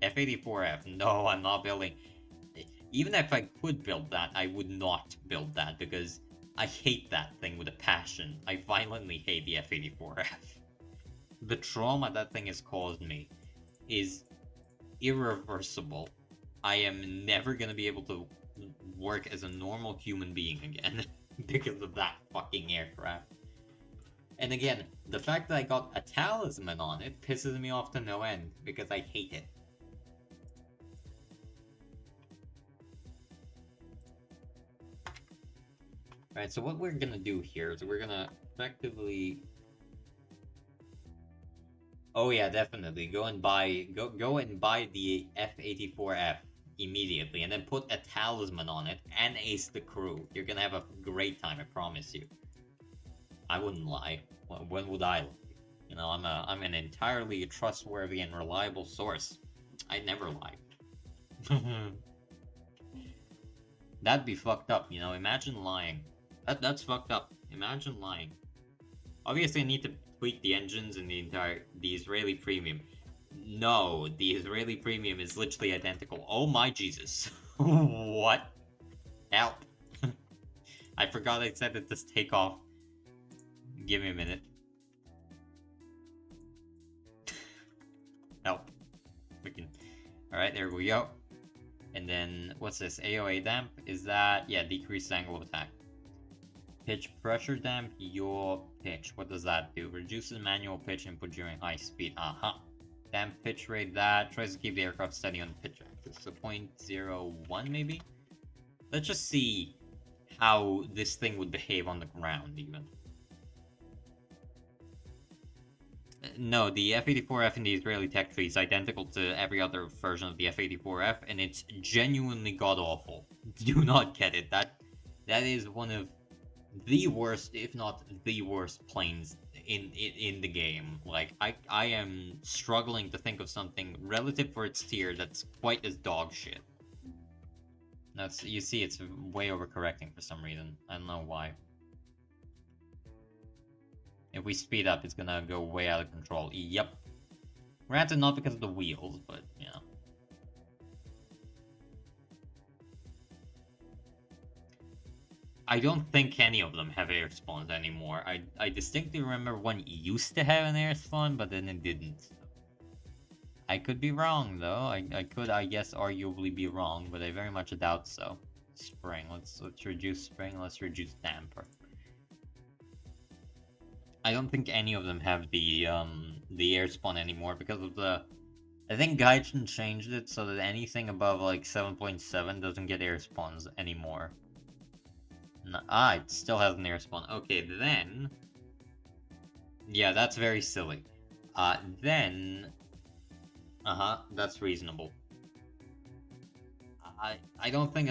F-84F. No, I'm not building... Even if I could build that, I would not build that, because I hate that thing with a passion. I violently hate the F-84F. The trauma that thing has caused me is irreversible. I am never gonna be able to work as a normal human being again because of that fucking aircraft. And again, the fact that I got a talisman on it pisses me off to no end, because I hate it. Alright, so what we're gonna do here is we're gonna effectively... Oh yeah, definitely. Go and buy the F-84F immediately, and then put a talisman on it, and ace the crew. You're gonna have a great time, I promise you. I wouldn't lie. When would I lie? You know, I'm an entirely trustworthy and reliable source. I never lie. That'd be fucked up, you know? Imagine lying. That's fucked up. Imagine lying. Obviously, I need to tweak the engines and the Israeli premium. No, the Israeli premium is literally identical. Oh my Jesus. What? Help. I forgot I said that this takeoff. Give me a minute. Help. Alright, there we go. And then, what's this? AOA damp? Is that... Yeah, decreased angle of attack. Pitch pressure damp, your pitch. What does that do? Reduces manual pitch input during high speed. Damp pitch rate, that tries to keep the aircraft steady on the pitch axis. So 0.01 maybe? Let's just see how this thing would behave on the ground even. No, the F-84F in the Israeli tech tree is identical to every other version of the F-84F, and it's genuinely god-awful. Do not get it. That is one of the worst, if not the worst, planes in the game. Like, I am struggling to think of something relative for its tier that's quite as dog shit. That's, you see, it's way overcorrecting for some reason. I don't know why. If we speed up, it's gonna go way out of control. Yep. Granted, not because of the wheels, but, you know. I don't think any of them have air spawns anymore. I distinctly remember one used to have an air spawn, but then it didn't. I could be wrong, though. I could, I guess, arguably be wrong, but I very much doubt so. Spring. Let's reduce spring. Let's reduce damper. I don't think any of them have the air spawn anymore because of the... I think Gaijin changed it so that anything above, like, 7.7 doesn't get air spawns anymore. No, it still has an air spawn. Okay, then... Yeah, that's very silly. Then... that's reasonable. I don't think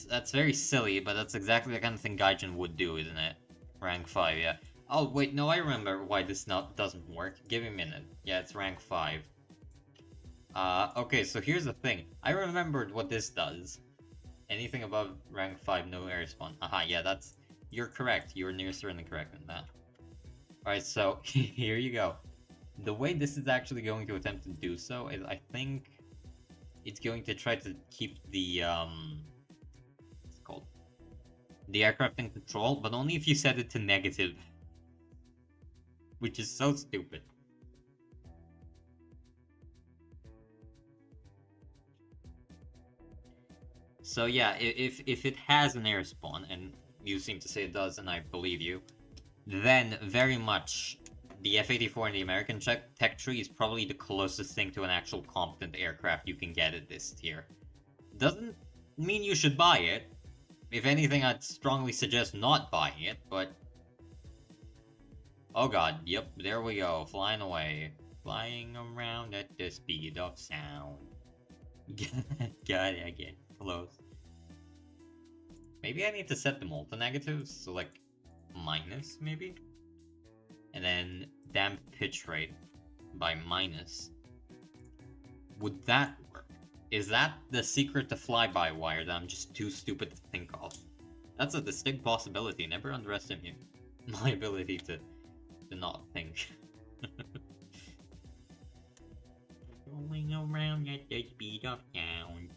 that's very silly, but that's exactly the kind of thing Gaijin would do, isn't it? Rank 5, yeah. Oh, wait, no, I remember why this not doesn't work. Give me a minute. Yeah, it's rank 5. Okay, so here's the thing. I remembered what this does. Anything above rank 5, no air spawn. Haha, yeah, that's... You're correct. You're near certainly correct in that. Alright, so here you go. The way this is actually going to attempt to do so is, I think, it's going to try to keep the, what's it called? The aircraft in control, but only if you set it to negative. Which is so stupid. So yeah, if it has an air spawn, and you seem to say it does, and I believe you, then very much the F-84 and the American tech tree is probably the closest thing to an actual competent aircraft you can get at this tier. Doesn't mean you should buy it. If anything, I'd strongly suggest not buying it, but... Oh god, yep, there we go, flying away. Flying around at the speed of sound. God, I get close. Maybe I need to set them all to negatives, so like minus, maybe? And then damp pitch rate by minus. Would that work? Is that the secret to fly-by-wire that I'm just too stupid to think of? That's a distinct possibility. Never underestimate my ability to not think. Going around at the speed of sound.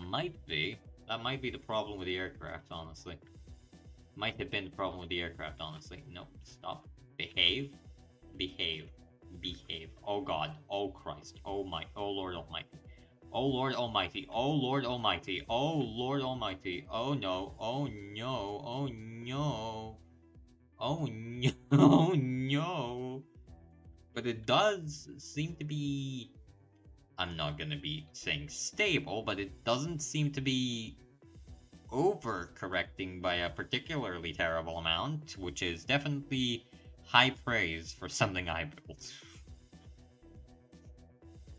Might be. That might be the problem with the aircraft, honestly. Might have been the problem with the aircraft, honestly. Nope, stop. Behave. Behave. Behave. Oh god. Oh Christ. Oh my. Oh Lord Almighty. Oh Lord Almighty. Oh Lord Almighty. Oh Lord Almighty. Oh no. Oh no. Oh no. Oh no. Oh no. But it does seem to be... I'm not gonna be saying stable, but it doesn't seem to be overcorrecting by a particularly terrible amount, which is definitely high praise for something I built.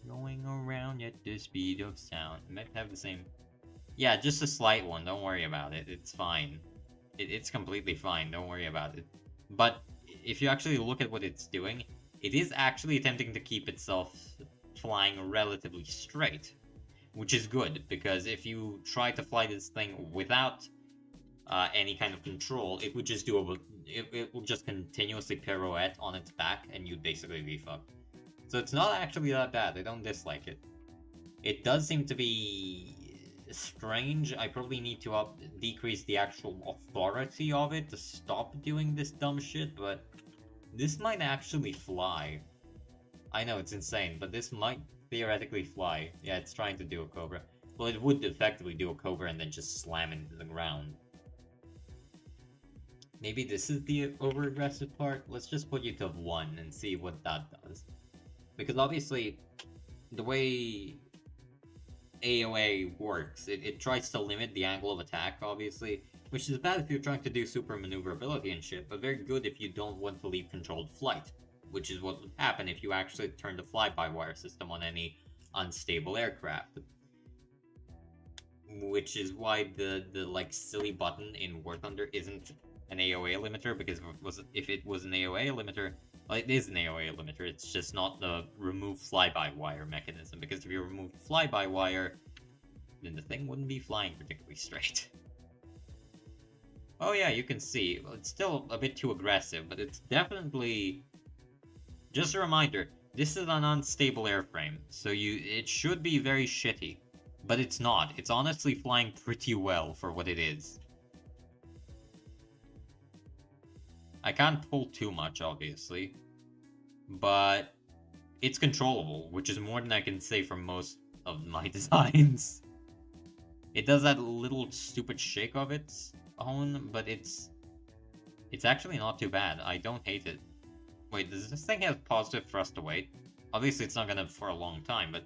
Going around at the speed of sound. It might have the same... Yeah, just a slight one, don't worry about it, it's fine. It's completely fine, don't worry about it. But if you actually look at what it's doing, it is actually attempting to keep itself flying relatively straight, which is good, because if you try to fly this thing without any kind of control, it would just do it will just continuously pirouette on its back, and you'd basically be fucked. So it's not actually that bad. I don't dislike it. It does seem to be strange. I probably need to decrease the actual authority of it to stop doing this dumb shit, but this might actually fly. I know, it's insane, but this might theoretically fly. Yeah, it's trying to do a Cobra. Well, it would effectively do a Cobra and then just slam into the ground. Maybe this is the over-aggressive part? Let's just put you to 1 and see what that does. Because obviously, the way AOA works, it tries to limit the angle of attack, obviously, which is bad if you're trying to do super maneuverability and shit, but very good if you don't want to leave controlled flight, which is what would happen if you actually turned the fly-by-wire system on any unstable aircraft. Which is why the like silly button in War Thunder isn't an AOA limiter, because if it was an AOA limiter, well, it is an AOA limiter, it's just not the remove fly-by-wire mechanism, because if you remove fly-by-wire, then the thing wouldn't be flying particularly straight. Oh yeah, you can see, well, it's still a bit too aggressive, but it's definitely... Just a reminder, this is an unstable airframe, so it should be very shitty. But it's not. It's honestly flying pretty well for what it is. I can't pull too much, obviously. But it's controllable, which is more than I can say for most of my designs. It does that little stupid shake of its own, but it's actually not too bad. I don't hate it. Wait, does this thing have positive thrust to weight? Obviously, it's not gonna for a long time, but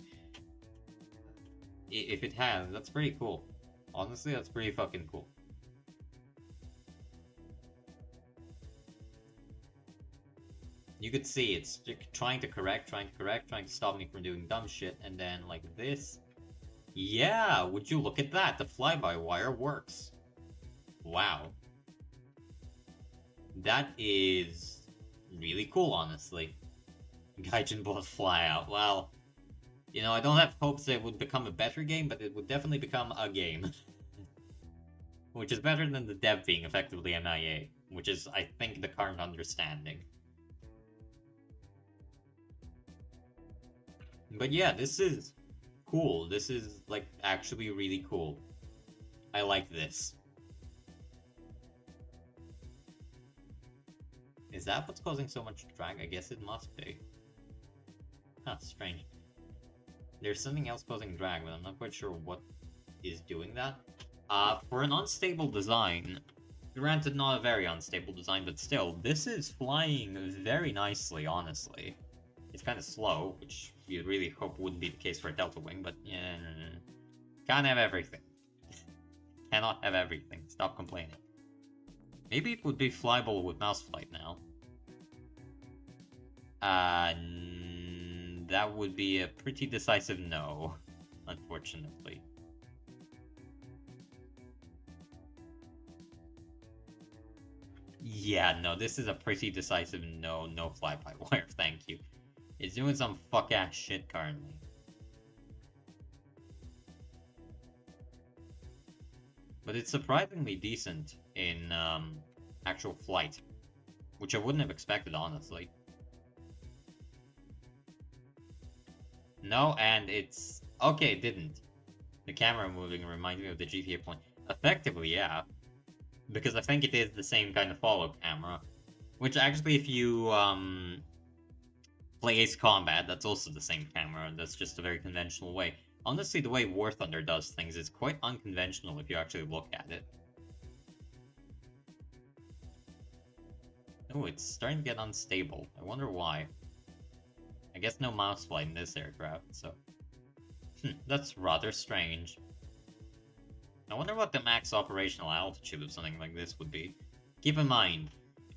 if it has, that's pretty cool. Honestly, that's pretty fucking cool. You could see it's trying to correct, trying to stop me from doing dumb shit, and then like this. Yeah, would you look at that? The fly-by-wire works. Wow. That is really cool, honestly. Gaijin Blood Flyout. Well, you know, I don't have hopes that it would become a better game, but it would definitely become a game. Which is better than the dev being effectively MIA, which is, I think, the current understanding. But yeah, this is cool. This is, like, actually really cool. I like this. Is that what's causing so much drag? I guess it must be. Huh, strange. There's something else causing drag, but I'm not quite sure what is doing that. For an unstable design, granted not a very unstable design, but still, this is flying very nicely, honestly. It's kind of slow, which you'd really hope wouldn't be the case for a Delta Wing, but yeah, can't have everything. Cannot have everything. Stop complaining. Maybe it would be flyable with mouse flight now. That would be a pretty decisive no, unfortunately. Yeah, no, this is a pretty decisive no, no fly-by-wire, thank you. It's doing some fuck-ass shit currently. But it's surprisingly decent in, actual flight. Which I wouldn't have expected, honestly. No, and it's... Okay, it didn't. The camera moving reminds me of the GTA point. Effectively, yeah. Because I think it is the same kind of follow camera. Which actually, if you, play Ace Combat, that's also the same camera. That's just a very conventional way. Honestly, the way War Thunder does things is quite unconventional if you actually look at it. Oh, it's starting to get unstable. I wonder why. I guess no mouse flight in this aircraft, so... that's rather strange. I wonder what the max operational altitude of something like this would be. Keep in mind,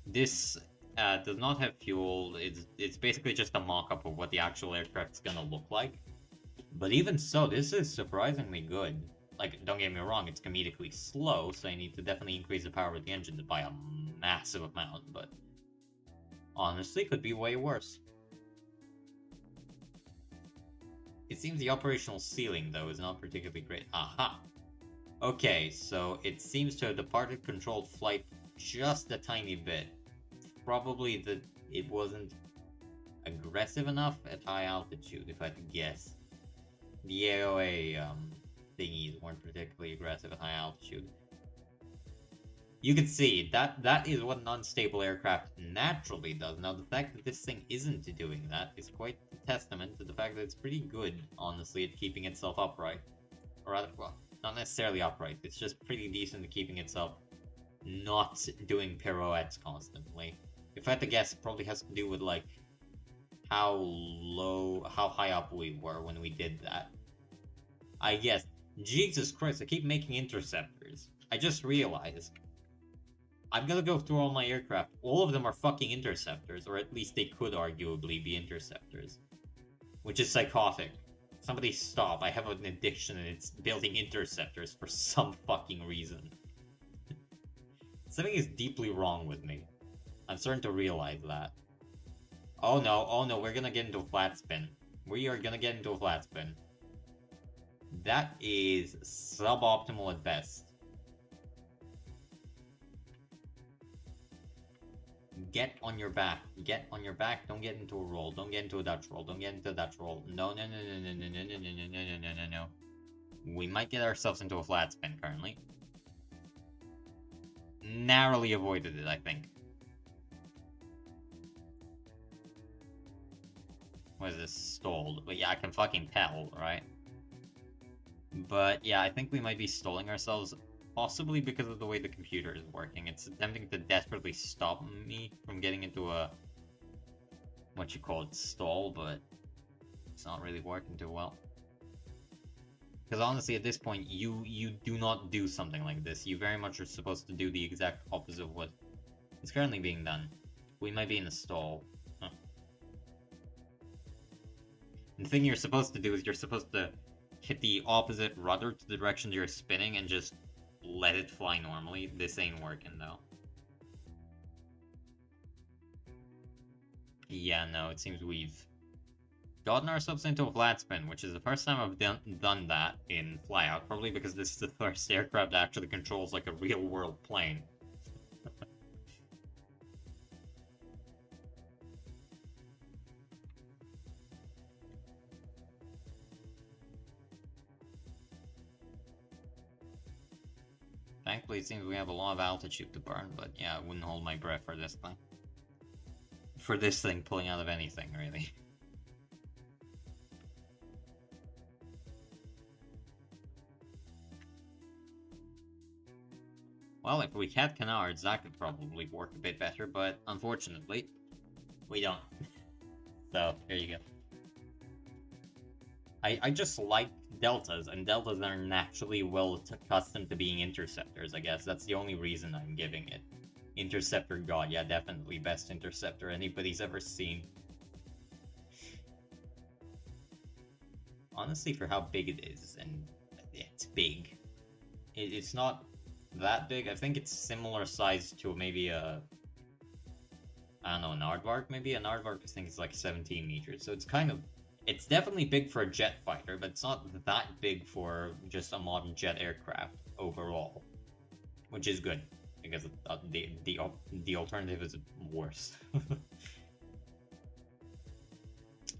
this does not have fuel. It's basically just a mock-up of what the actual aircraft's gonna look like. But even so, this is surprisingly good. Like, don't get me wrong, it's comedically slow, so I need to definitely increase the power of the engine by a massive amount, but... honestly, could be way worse. It seems the operational ceiling, though, is not particularly great. Aha! Okay, so it seems to have departed controlled flight just a tiny bit. Probably that it wasn't aggressive enough at high altitude, if I had to guess. The AOA thingies weren't particularly aggressive at high altitude. You can see, that is what an unstable aircraft naturally does. Now, the fact that this thing isn't doing that is quite a testament to the fact that it's pretty good, honestly, at keeping itself upright. Or rather, well, not necessarily upright, it's just pretty decent at keeping itself not doing pirouettes constantly. If I had to guess, it probably has to do with, like, how high up we were when we did that. I guess. Jesus Christ, I keep making interceptors. I just realized. I'm gonna go through all my aircraft. All of them are fucking interceptors, or at least they could arguably be interceptors. Which is psychotic. Somebody stop, I have an addiction and it's building interceptors for some fucking reason. Something is deeply wrong with me. I'm starting to realize that. Oh no, we're gonna get into a flat spin. We are gonna get into a flat spin. That is suboptimal at best. Get on your back. Get on your back. Don't get into a roll. Don't get into a Dutch roll. Don't get into a Dutch roll. No. We might get ourselves into a flat spin currently. Narrowly avoided it, I think. What is this? Stalled. But yeah, I can fucking tell, right? But yeah, I think we might be stalling ourselves, possibly because of the way the computer is working. It's attempting to desperately stop me from getting into a, what you call it, stall, but it's not really working too well. Because honestly, at this point, you do not do something like this. You very much are supposed to do the exact opposite of what is currently being done. We might be in a stall. Huh. The thing you're supposed to do is you're supposed to hit the opposite rudder to the direction you're spinning and just let it fly normally. This ain't working, though. Yeah, no, it seems we've gotten ourselves into a flat spin, which is the first time I've done that in Flyout, probably because this is the first aircraft that actually controls like a real-world plane. Thankfully, it seems we have a lot of altitude to burn, but yeah, I wouldn't hold my breath for this thing. For this thing pulling out of anything, really. Well, if we had canards, that could probably work a bit better, but unfortunately, we don't. So, here you go. I just like deltas, and deltas are naturally well accustomed to being interceptors, I guess. That's the only reason I'm giving it. Interceptor god, yeah, definitely best interceptor anybody's ever seen. Honestly, for how big it is, and it's big. It's not that big. I think it's similar size to maybe a... I don't know, an aardvark maybe? An aardvark I think is like 17 meters, so it's kind of... It's definitely big for a jet fighter, but it's not that big for just a modern jet aircraft overall. Which is good, because the alternative is worse.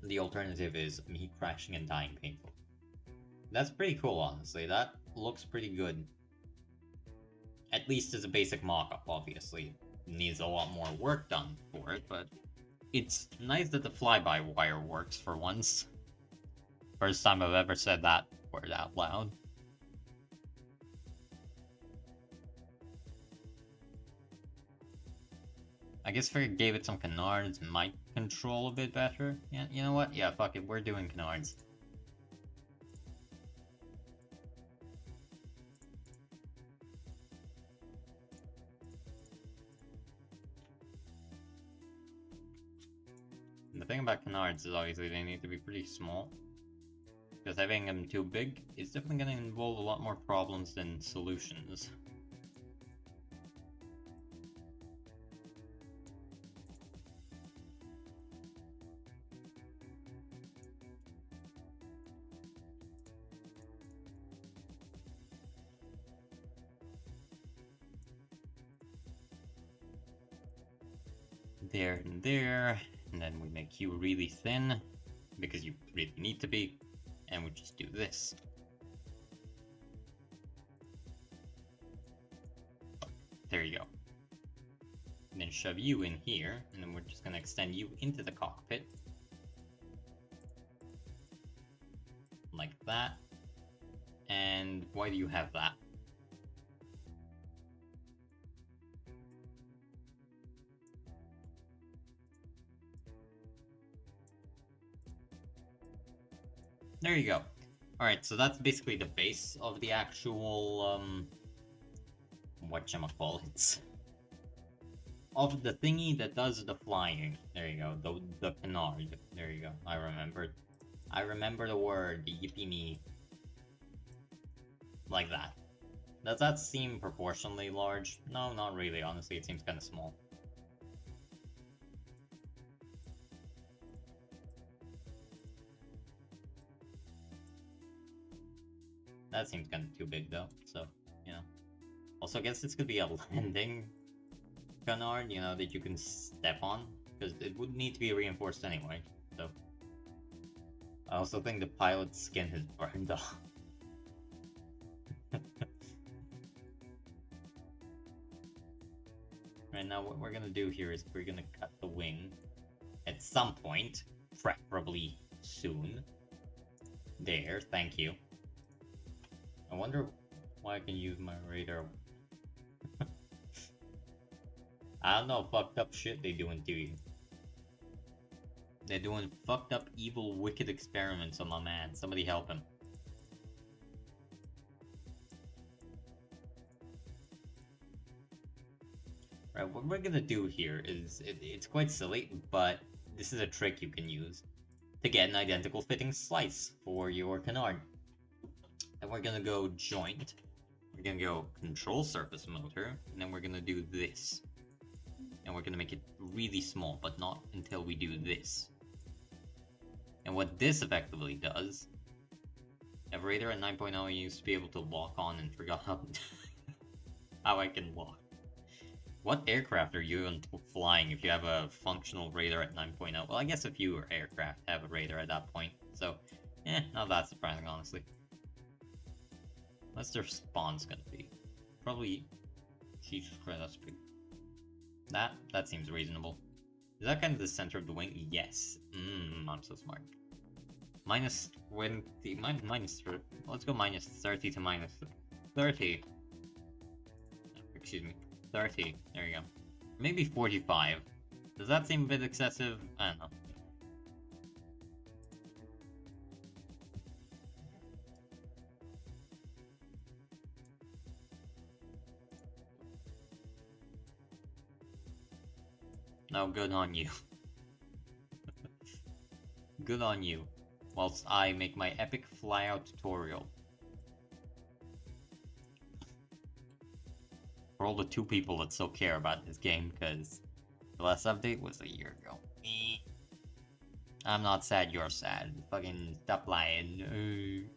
The alternative is me crashing and dying painfully. That's pretty cool, honestly. That looks pretty good. At least as a basic mock-up, obviously. Needs a lot more work done for it, but it's nice that the fly-by-wire works for once. First time I've ever said that word out loud. I guess if I gave it some canards, it might control a bit better. Yeah, you know what? Yeah, fuck it, we're doing canards. The thing about canards is obviously they need to be pretty small. Because having them too big is definitely going to involve a lot more problems than solutions. There and there, and then we make you really thin, because you really need to be, and we just do this. There you go. And then shove you in here, and then we're just going to extend you into the cockpit. Like that. And why do you have that? There you go. Alright, so that's basically the base of the actual, whatchamacallit. Of the thingy that does the flying. There you go, the canard. There you go, I remembered. I remember the word, yippee me. Like that. Does that seem proportionally large? No, not really, honestly, it seems kind of small. That seems kind of too big, though, so, you know. Also, I guess this could be a landing canard, you know, that you can step on, because it would need to be reinforced anyway, so. I also think the pilot's skin has burned off. Right now, what we're gonna do here is we're gonna cut the wing at some point, preferably soon. There, thank you. I wonder why I can use my radar. I don't know, fucked up shit they doing to you. They're doing fucked up, evil, wicked experiments on my man. Somebody help him. Right, what we're gonna do here is, it's quite silly, but this is a trick you can use. to get an identical fitting slice for your canard. And we're gonna go joint. We're gonna go control surface motor, and then we're gonna do this. And we're gonna make it really small, but not until we do this. And what this effectively does, Raider at 9.0 I used to be able to lock on and forgot how I can lock. What aircraft are you flying if you have a functional radar at 9.0? Well, I guess a few aircraft have a radar at that point, so, not that surprising, honestly. What's their spawn's gonna be? Probably... Jesus Christ, that's big. That seems reasonable. Is that kind of the center of the wing? Yes. I'm so smart. Minus 20... Let's go minus 30 to minus 30. Excuse me. 30. There you go. Maybe 45. Does that seem a bit excessive? I don't know. No, good on you. Good on you. Whilst I make my epic flyout tutorial. For all the 2 people that still care about this game, because the last update was a year ago. I'm not sad, you're sad. Fucking stop lying.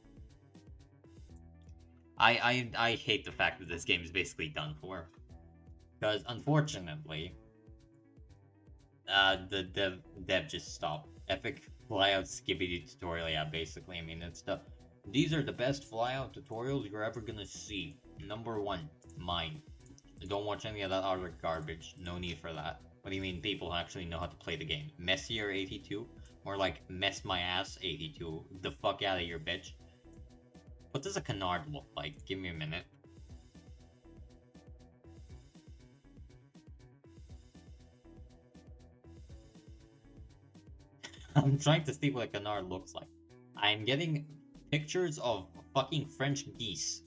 I hate the fact that this game is basically done for. Because, unfortunately, the dev just stopped. Epic flyout skibbity tutorial, yeah, basically. I mean, it's these are the best flyout tutorials you're ever gonna see. Number 1, mine. Don't watch any of that other garbage. No need for that. What do you mean people actually know how to play the game? Messier 82? More like mess my ass 82. The fuck out of here, bitch. What does a canard look like? Give me a minute. I'm trying to see what a canard looks like. I'm getting pictures of fucking French geese.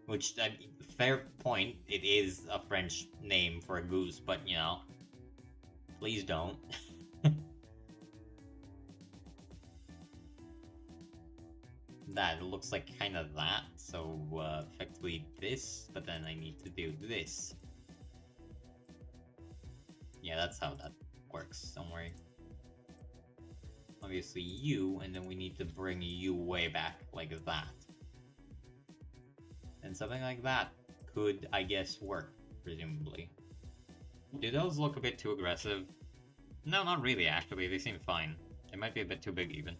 Which, fair point, it is a French name for a goose, but, you know, please don't. That looks like kind of that, so, effectively this, but then I need to do this. Yeah, that's how that works, don't worry. Obviously you, and then we need to bring you way back, like that. And something like that could, I guess, work, presumably. Do those look a bit too aggressive? No, not really, actually. They seem fine. They might be a bit too big, even.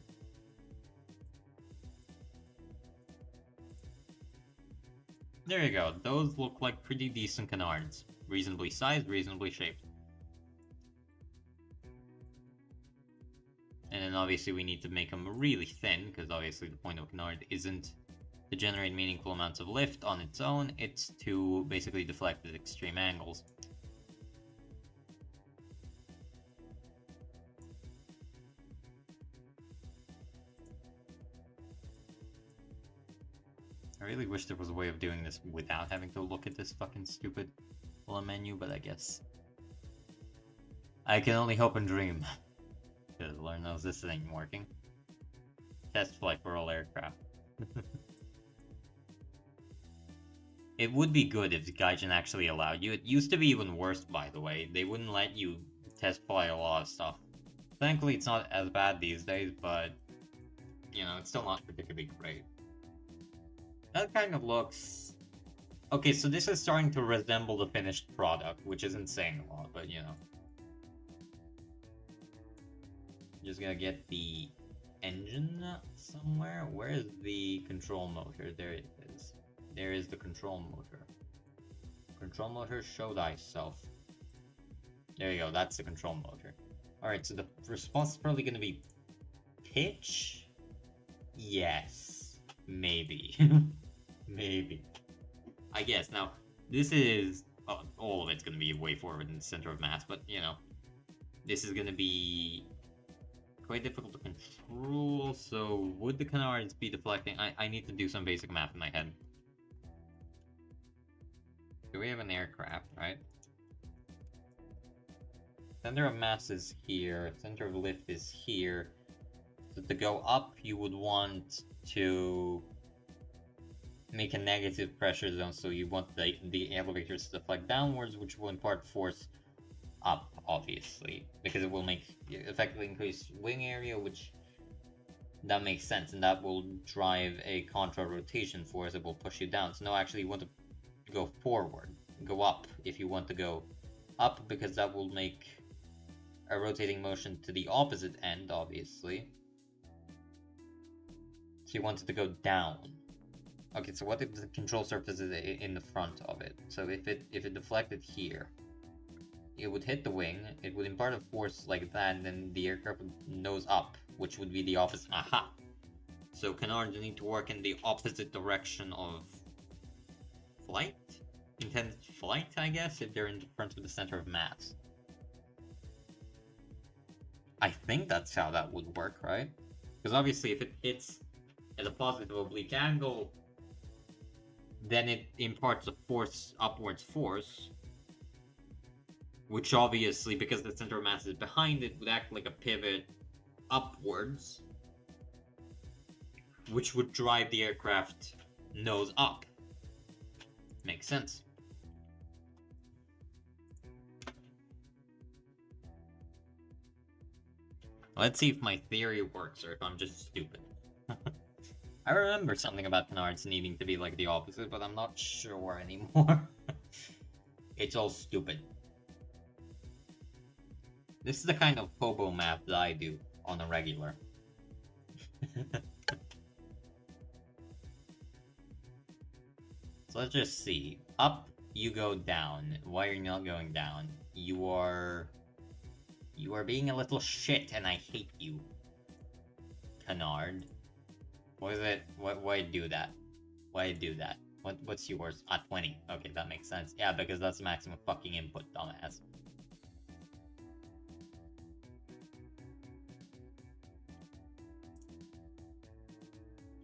There you go. Those look like pretty decent canards. Reasonably sized, reasonably shaped. And then obviously we need to make them really thin, because obviously the point of a canard isn't to generate meaningful amounts of lift on its own, it's to basically deflect at extreme angles. I really wish there was a way of doing this without having to look at this fucking stupid little menu, but I guess I can only hope and dream. Because Lord knows this ain't working. Test flight for all aircraft. It would be good if Gaijin actually allowed you. It used to be even worse, by the way. They wouldn't let you test fly a lot of stuff. Thankfully, it's not as bad these days, but, you know, it's still not particularly great. That kind of looks... Okay, so this is starting to resemble the finished product, which isn't saying a lot, but, you know. Just gonna get the engine somewhere. Where is the control motor? There it is. There is the control motor. Control motor, show thyself. There you go, that's the control motor. Alright, so the response is probably gonna be pitch? Yes. Maybe. Maybe. I guess. Now, this is... Oh, all of it's gonna be way forward in the center of mass, but, you know. This is gonna be quite difficult to control, so would the canards be deflecting? I need to do some basic math in my head. So we have an aircraft, right? Center of mass is here, center of lift is here. wanted to go up, you would want to make a negative pressure zone, so you want the elevators to deflect downwards, which will impart force up, obviously, because it will make effectively increase wing area, which that makes sense, and that will drive a contra rotation force that will push you down. So no, actually you want to go forward, go up if you want to go up, because that will make a rotating motion to the opposite end, obviously. So you want it to go down. Okay, so what if the control surface is in the front of it? So if it deflected here, it would hit the wing, it would impart a force like that, and then the aircraft would nose up, which would be the opposite. Aha! So canards need to work in the opposite direction of flight? Intended flight, I guess, if they're in front of the center of mass. I think that's how that would work, right? Because obviously if it hits at a positive oblique angle, then it imparts a force, upwards force, which obviously, because the center of mass is behind it, would act like a pivot upwards, which would drive the aircraft nose up. Makes sense. Let's see if my theory works, or if I'm just stupid. I remember something about canards needing to be like the opposite, but I'm not sure anymore. It's all stupid. This is the kind of Pobo map that I do on a regular. So let's just see. Up, you go down. Why are you not going down? You are being a little shit, and I hate you. Canard. What is it? Why do that? Why do that? What's yours? 20. Okay, that makes sense. Yeah, because that's the maximum fucking input, dumbass.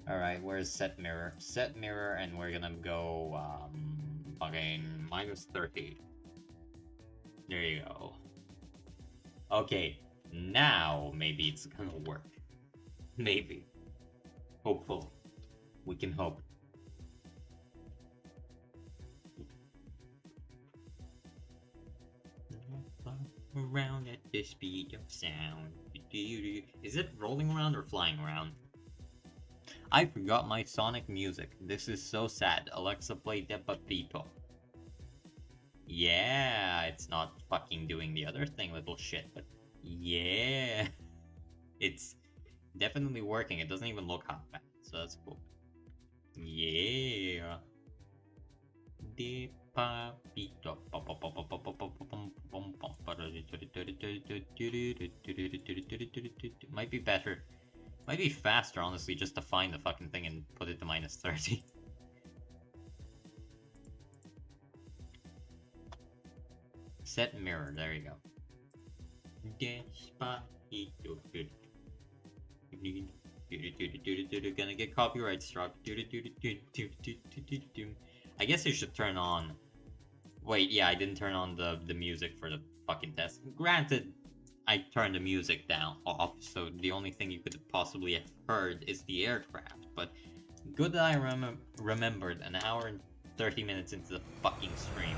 Alright, where's set mirror? Set mirror, and we're gonna go, fucking -30. There you go. Okay, now maybe it's gonna work. Maybe. Hopefully. We can hope. Around at the speed of sound. Is it rolling around or flying around? I forgot my Sonic music. This is so sad. Alexa, play Despacito. Yeah, it's not fucking doing the other thing, little shit, but yeah. It's definitely working. It doesn't even look half bad, so that's cool. Yeah. Despacito. Might be better. Might be faster, honestly, just to find the fucking thing and put it to -30. Set mirror, there you go. Gonna get copyright struck. I guess I should turn on... Wait, yeah, I didn't turn on the music for the fucking test. Granted, I turned the music down off, so the only thing you could possibly have heard is the aircraft, but good that I remembered an hour and 30 minutes into the fucking stream.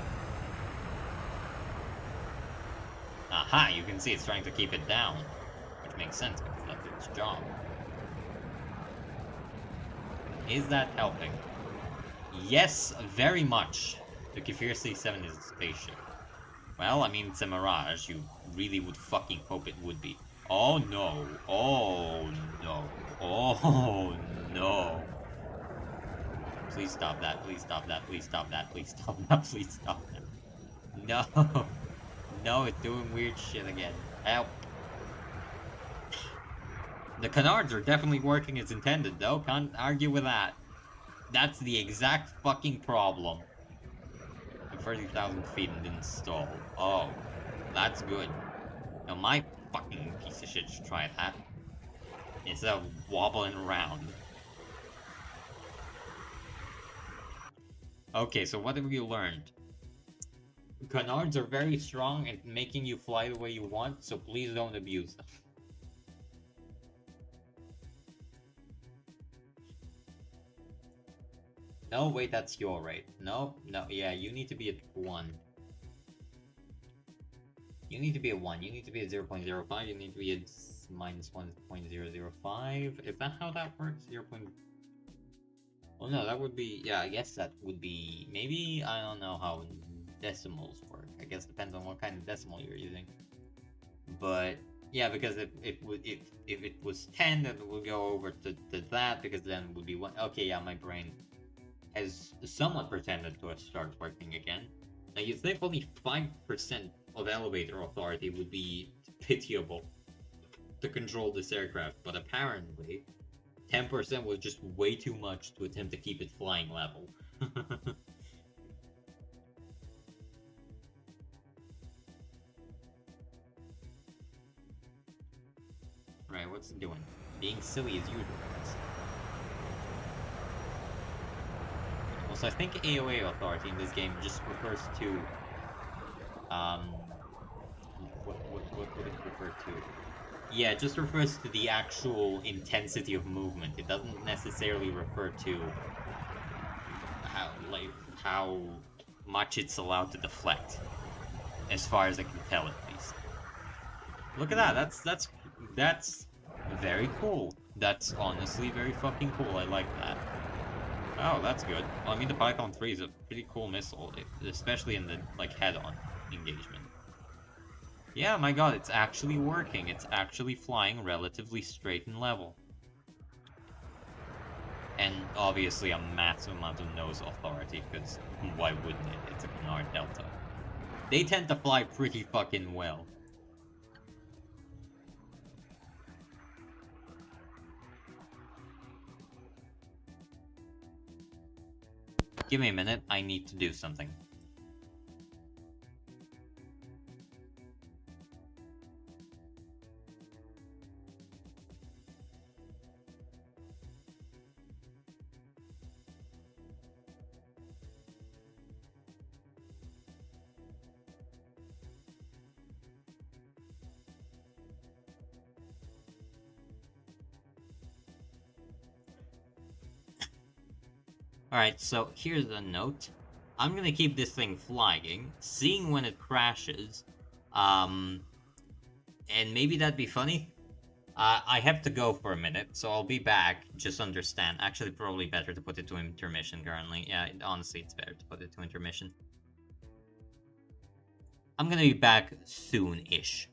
Aha, you can see it's trying to keep it down, which makes sense because that's its job. Is that helping? Yes, very much. The Kefir C7 is a spaceship. Well, I mean, it's a Mirage. You really would fucking hope it would be. Oh no. Oh no. Oh no. Please stop that. Please stop that. Please stop that. Please stop that. Please stop that. No. No, it's doing weird shit again. Help. The canards are definitely working as intended, though. Can't argue with that. That's the exact fucking problem. 30,000 feet and didn't stall. Oh, that's good. Now my fucking piece of shit should try that. Instead of wobbling around. Okay, so what have you learned? Canards are very strong at making you fly the way you want, so please don't abuse them. No, wait, that's your rate. No, no, yeah, you need to be at 1. You need to be at 1. You need to be at 0.05. You need to be at minus 1.005. Is that how that works? 0. Oh no, that would be... Yeah, I guess that would be... Maybe, I don't know how decimals work. I guess depends on what kind of decimal you're using. But... Yeah, because if it was 10, then it would go over to that, because then it would be 1. Okay, yeah, my brain has somewhat pretended to start working again. Now, you'd think only 5% of elevator authority would be pitiable to control this aircraft, but apparently 10% was just way too much to attempt to keep it flying level. Right, what's it doing? Being silly as usual, guys. Also, I think AOA authority in this game just refers to, what would it refer to? Yeah, it just refers to the actual intensity of movement. It doesn't necessarily refer to how much it's allowed to deflect, as far as I can tell, at least. Look at that. That's very cool. That's honestly very fucking cool. I like that. Oh, that's good. Well, I mean, the Python 3 is a pretty cool missile, especially in the like head-on engagement. Yeah, my god, it's actually working. It's actually flying relatively straight and level. And obviously a massive amount of nose authority, because why wouldn't it? It's a Canard Delta. They tend to fly pretty fucking well. Give me a minute, I need to do something. Alright, so here's a note. I'm gonna keep this thing flying, seeing when it crashes. And maybe that'd be funny. I have to go for a minute, so I'll be back. Just understand. Actually, probably better to put it to intermission currently. Yeah, honestly, it's better to put it to intermission. I'm gonna be back soon-ish.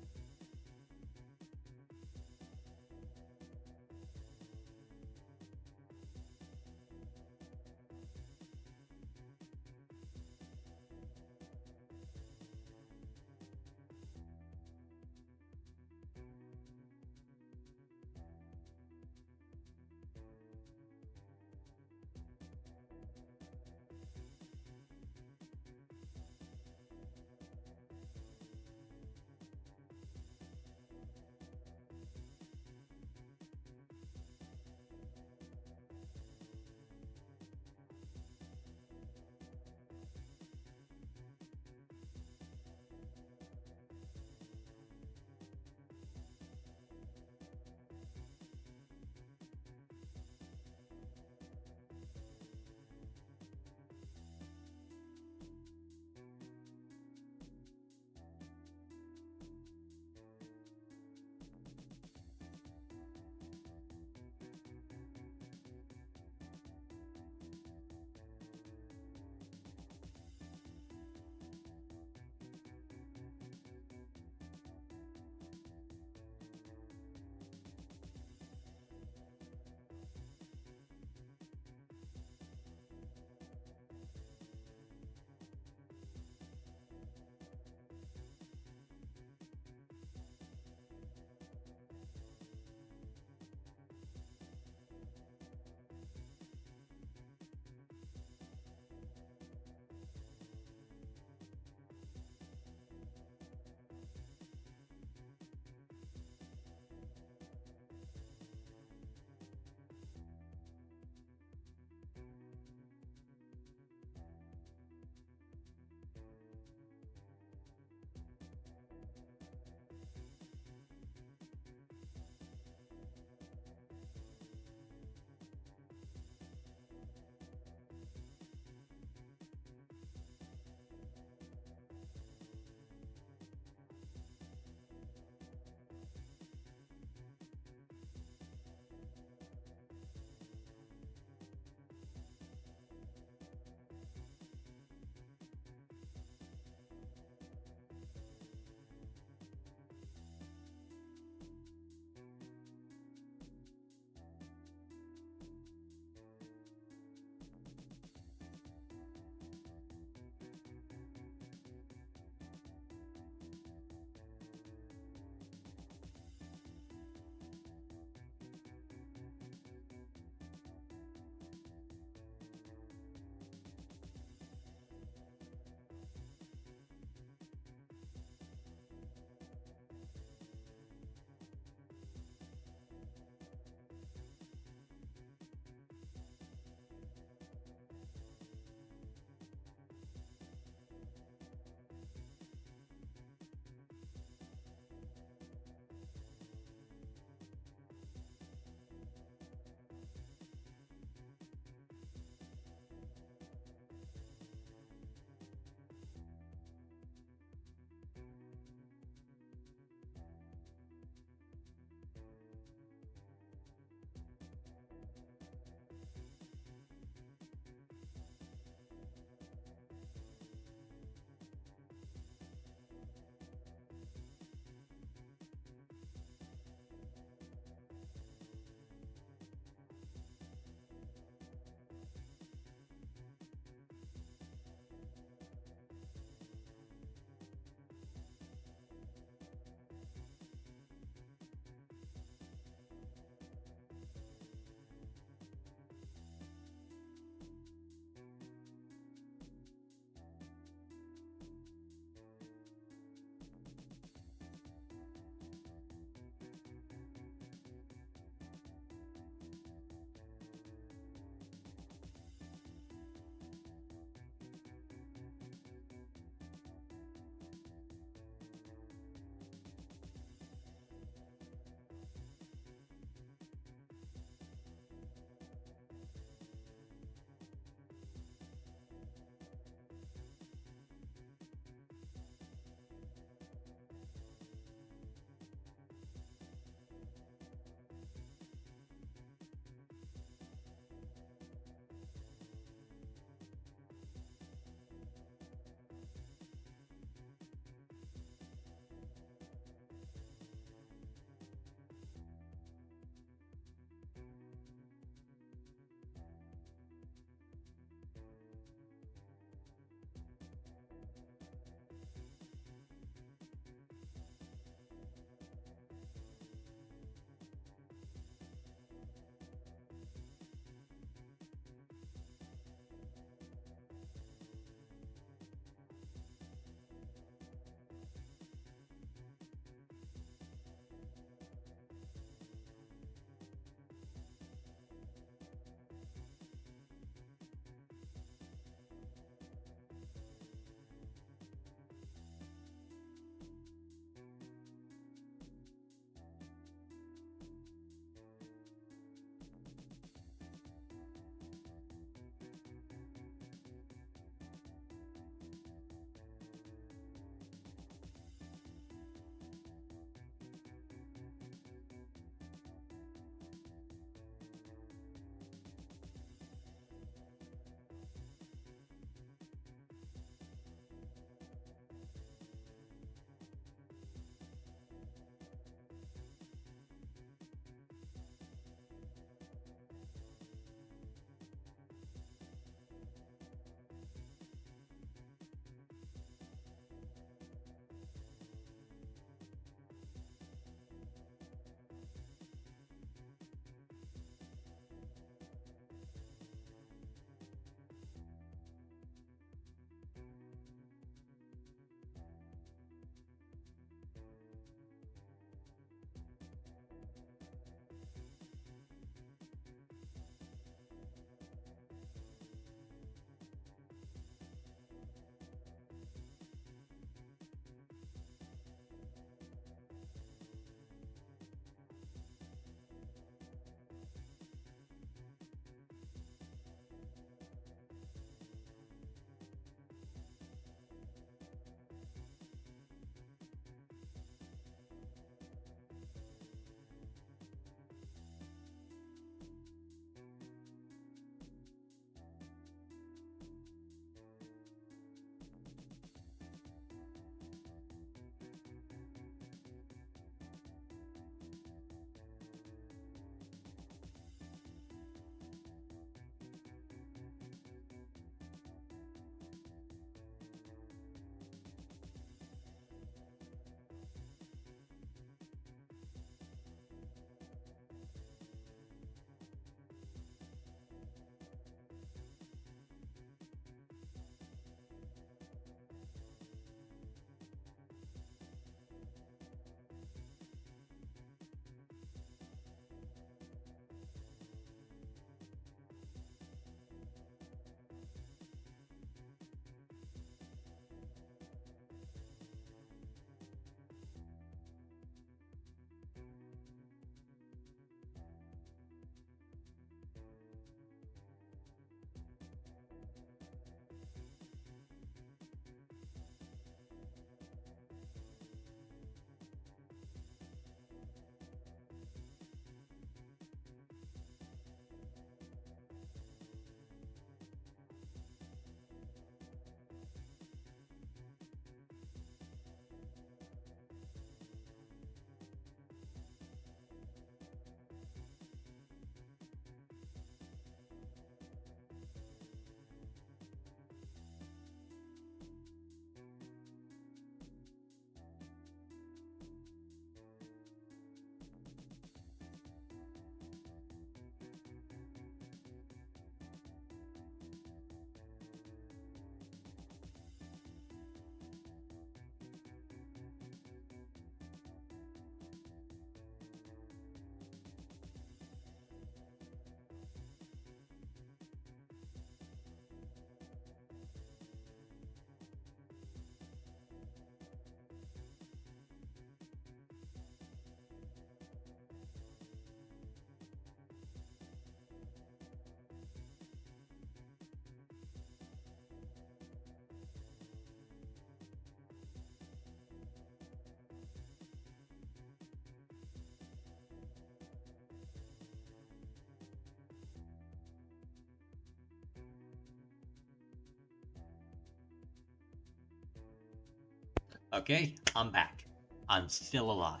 Okay, I'm back. I'm still alive.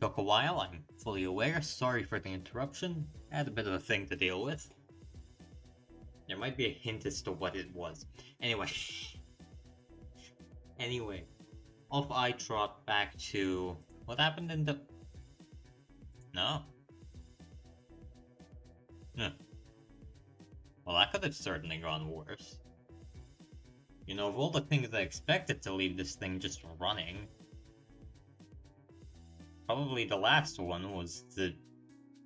Took a while, I'm fully aware. Sorry for the interruption. I had a bit of a thing to deal with. There might be a hint as to what it was. Anyway. Anyway. Off I trot back to... What happened in the... No. Well, that could have certainly gone worse. You know, of all the things I expected to leave this thing just running, probably the last one was to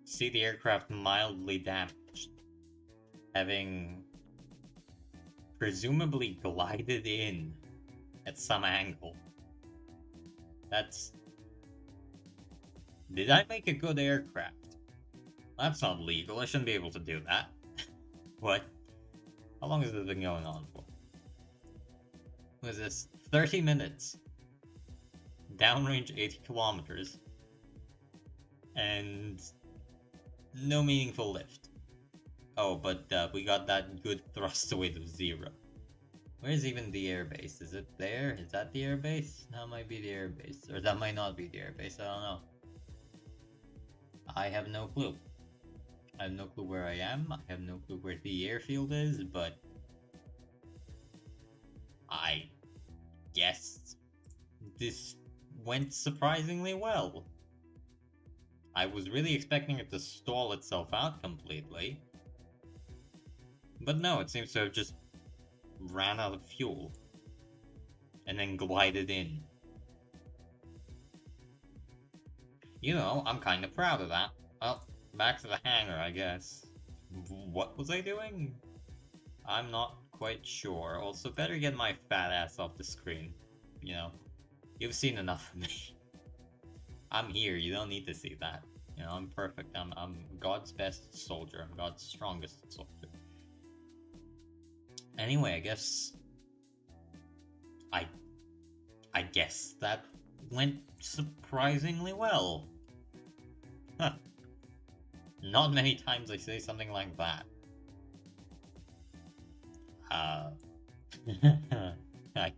see the aircraft mildly damaged, having presumably glided in at some angle. That's... Did I make a good aircraft? That's not legal, I shouldn't be able to do that. What? How long has this been going on for? What is this? 30 minutes. Downrange 80 kilometers. And no meaningful lift. Oh, but we got that good thrust weight of 0. Where's even the airbase? Is it there? Is that the airbase? That might be the airbase. Or that might not be the airbase, I don't know. I have no clue. I have no clue where I am. I have no clue where the airfield is, but I guess this went surprisingly well. I was really expecting it to stall itself out completely. But no, it seems to have just ran out of fuel. And then glided in. You know, I'm kinda proud of that. Well, back to the hangar, I guess. What was I doing? I'm not quite sure. Also, better get my fat ass off the screen. You know, you've seen enough of me. I'm here, you don't need to see that. You know, I'm perfect. I'm God's best soldier. I'm God's strongest soldier. Anyway, I guess... I guess that went surprisingly well. Huh. Not many times I say something like that. I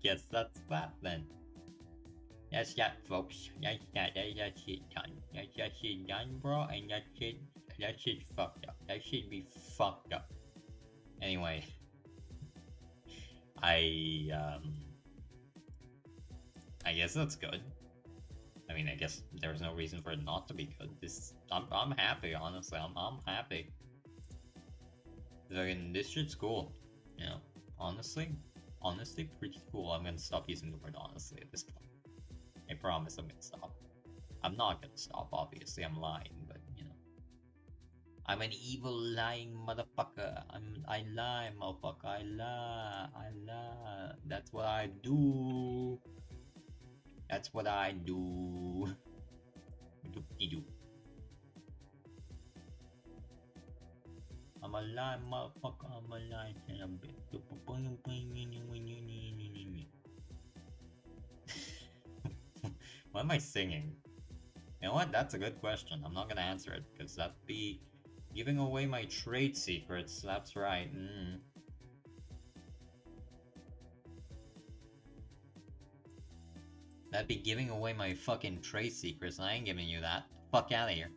guess that's that then. That's that, folks. That's it done. That's it done, bro, and that's it fucked up. That should be fucked up. Anyway. I guess that's good. I mean, I guess there's no reason for it not to be good. I'm happy, honestly. I'm happy. This shit's cool. You know, honestly, pretty cool. I'm gonna stop using the word honestly at this point. I promise I'm gonna stop. I'm not gonna stop, obviously. I'm lying, but you know, I'm an evil lying motherfucker. I lie, motherfucker. I lie. That's what I do. That's what I do. Do. I'm a lie, motherfucker. I'm a lie. What am I singing? You know what? That's a good question. I'm not gonna answer it because that'd be giving away my trade secrets. That's right. That'd be giving away my fucking trade secrets, and I ain't giving you that. Fuck out of here.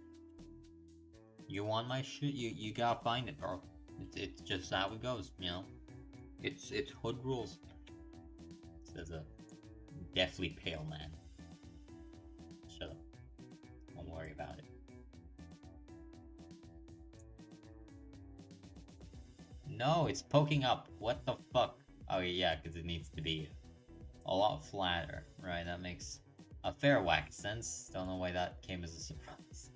You want my shit? You gotta find it, bro. It's just how it goes, you know. It's hood rules. Says a deathly pale man. Shut up. Don't worry about it. No, it's poking up. What the fuck? Oh yeah, because it needs to be a lot flatter. Right, that makes a fair whack sense. Don't know why that came as a surprise.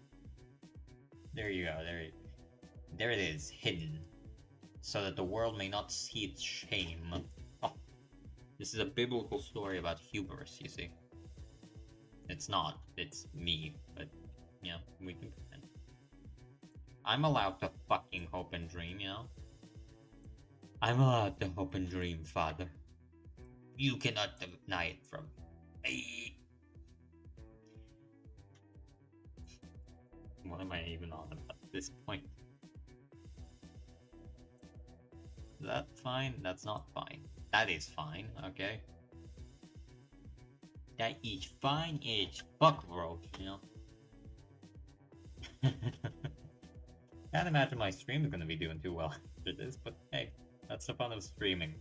There you go, there it is, hidden. So that the world may not see its shame. Oh, this is a biblical story about hubris, you see. It's not, it's me, but, you know, we can pretend. I'm allowed to fucking hope and dream, you know? I'm allowed to hope and dream, father. You cannot deny it from me. What am I even on about at this point? Is that fine? That's not fine. That is fine, okay? That is fine as fuck, bro, you know? Can't imagine my stream is gonna be doing too well after this, but hey, that's the fun of streaming.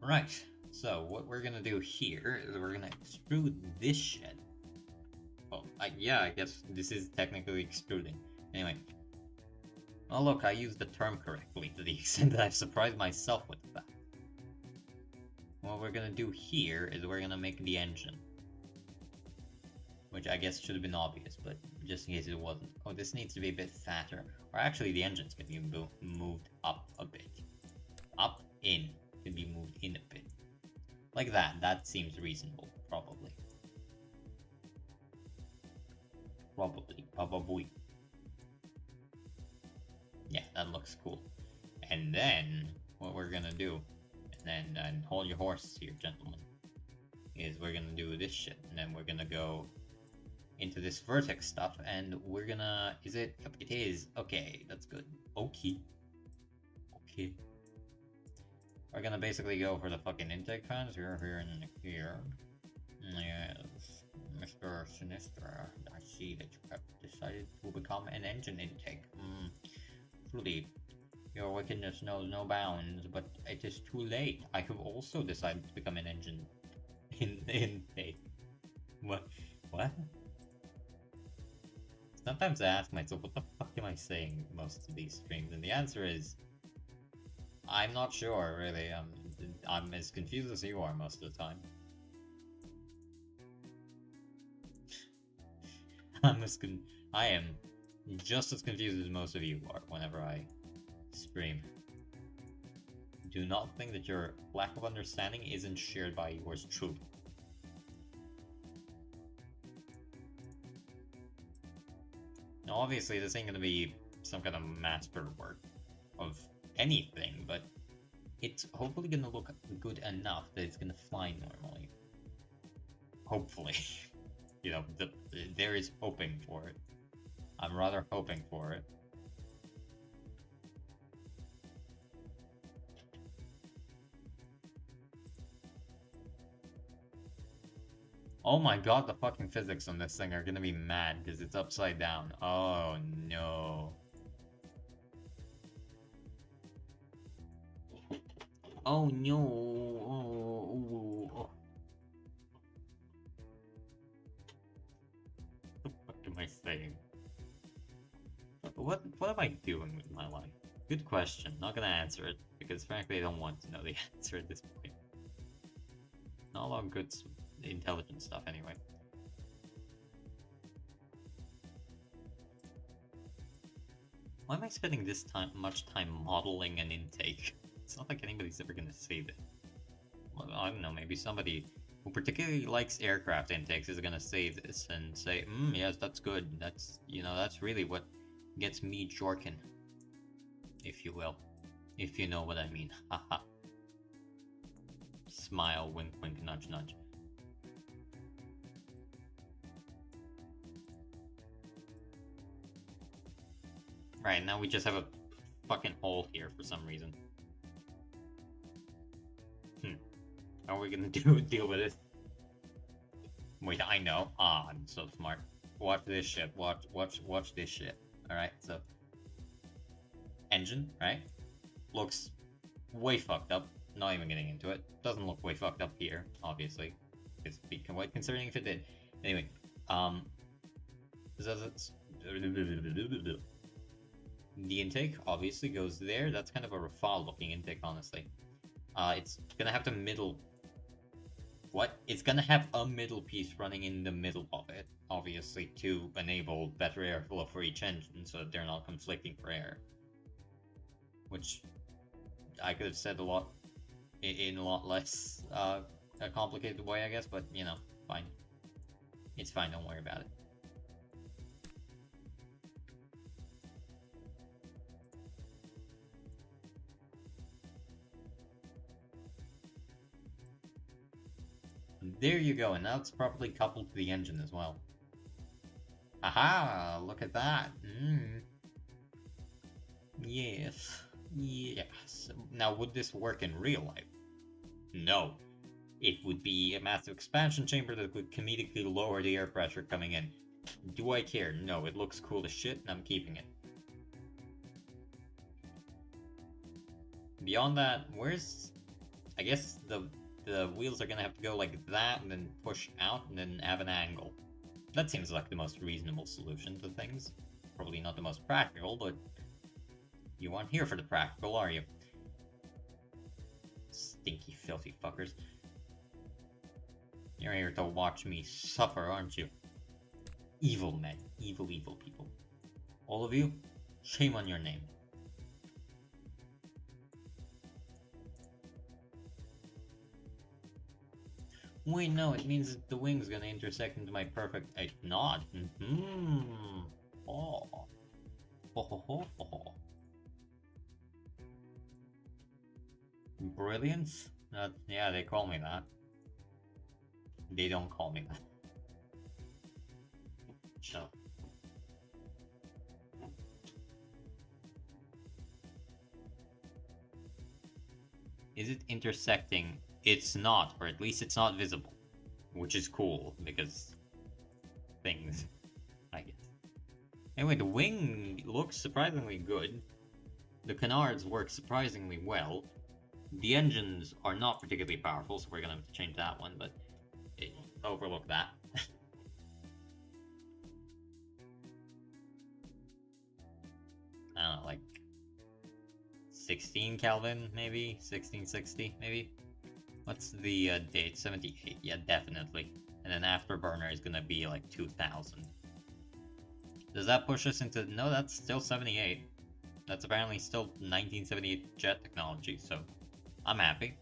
Right, so what we're gonna do here is we're gonna extrude this shit. Oh, yeah, I guess this is technically extruding. Anyway. Oh look, I used the term correctly to the extent that I've surprised myself with that. What we're gonna do here is we're gonna make the engine. Which I guess should have been obvious, but just in case it wasn't. Oh, this needs to be a bit fatter. Or actually, the engines can be moved up a bit. Up, in. Can be moved in a bit. Like that. That seems reasonable, probably. Probably. Yeah, that looks cool. And then, what we're gonna do, and hold your horses here, gentlemen, is we're gonna do this shit, and then we're gonna go into this vertex stuff, and we're gonna, is it? Yep, it is. Okay, that's good. Okay. We're gonna basically go for the fucking intake fans here, and here. Yes, Mr. Sinister, I see that you have decided to become an engine intake. Truly, your wickedness knows no bounds, but it is too late. I have also decided to become an engine intake. What? Sometimes I ask myself, what the fuck am I saying most of these streams? And the answer is, I'm not sure, really. I'm as confused as you are most of the time. I am just as confused as most of you are whenever I stream. Do not think that your lack of understanding isn't shared by yours truly. Now, obviously, this ain't gonna be some kind of masterwork of anything, but it's hopefully gonna look good enough that it's gonna fly normally. Hopefully. You know, there is hoping for it. I'm rather hoping for it. Oh my god, the fucking physics on this thing are gonna be mad because it's upside down. Oh no. Oh no. Oh. What the fuck am I saying? What am I doing with my life? Good question. Not gonna answer it because frankly I don't want to know the answer at this point. Not a lot of good intelligent stuff anyway. Why am I spending this much time modeling an intake? It's not like anybody's ever gonna see that. Well, I don't know, maybe somebody who particularly likes aircraft intakes is gonna say this and say, yes, that's good. That's, you know, that's really what gets me jorkin', if you will. If you know what I mean. Haha. Smile, wink, wink, nudge, nudge. Right, now we just have a fucking hole here for some reason. How are we gonna deal with it? Wait, I know. Ah, I'm so smart. Watch this shit. Watch this shit. Alright, so engine, right? Looks way fucked up. Not even getting into it. Doesn't look way fucked up here, obviously. It's quite concerning if it did. Anyway, the intake obviously goes there. That's kind of a Rafale looking intake, honestly. It's gonna have the middle. What? It's gonna have a middle piece running in the middle of it, obviously, to enable better airflow for each engine so that they're not conflicting for air. Which I could have said a lot in a lot less a complicated way, I guess, but you know, fine. It's fine, don't worry about it. There you go, and now it's properly coupled to the engine as well. Aha! Look at that. Yes. Yes. Now, would this work in real life? No. It would be a massive expansion chamber that would comedically lower the air pressure coming in. Do I care? No, it looks cool as shit, and I'm keeping it. Beyond that, where's... I guess the wheels are gonna have to go like that, and then push out, and then have an angle. That seems like the most reasonable solution to things. Probably not the most practical, but... You aren't here for the practical, are you? Stinky, filthy fuckers. You're here to watch me suffer, aren't you? Evil men. Evil, evil people. All of you, shame on your name. Wait, no, it means that the wing's gonna intersect into my perfect... nod. Oh. Ho. Brilliance? Yeah, they call me that. They don't call me that. So. Is it intersecting? It's not, or at least it's not visible. Which is cool, because... things, I guess. Anyway, the wing looks surprisingly good. The canards work surprisingly well. The engines are not particularly powerful, so we're gonna have to change that one, but overlook that. I don't know, like 16 Kelvin, maybe? 1660, maybe? What's the date? 78, yeah, definitely. And then Afterburner is gonna be like 2000. Does that push us into... No, that's still 78. That's apparently still 1978 jet technology, so I'm happy.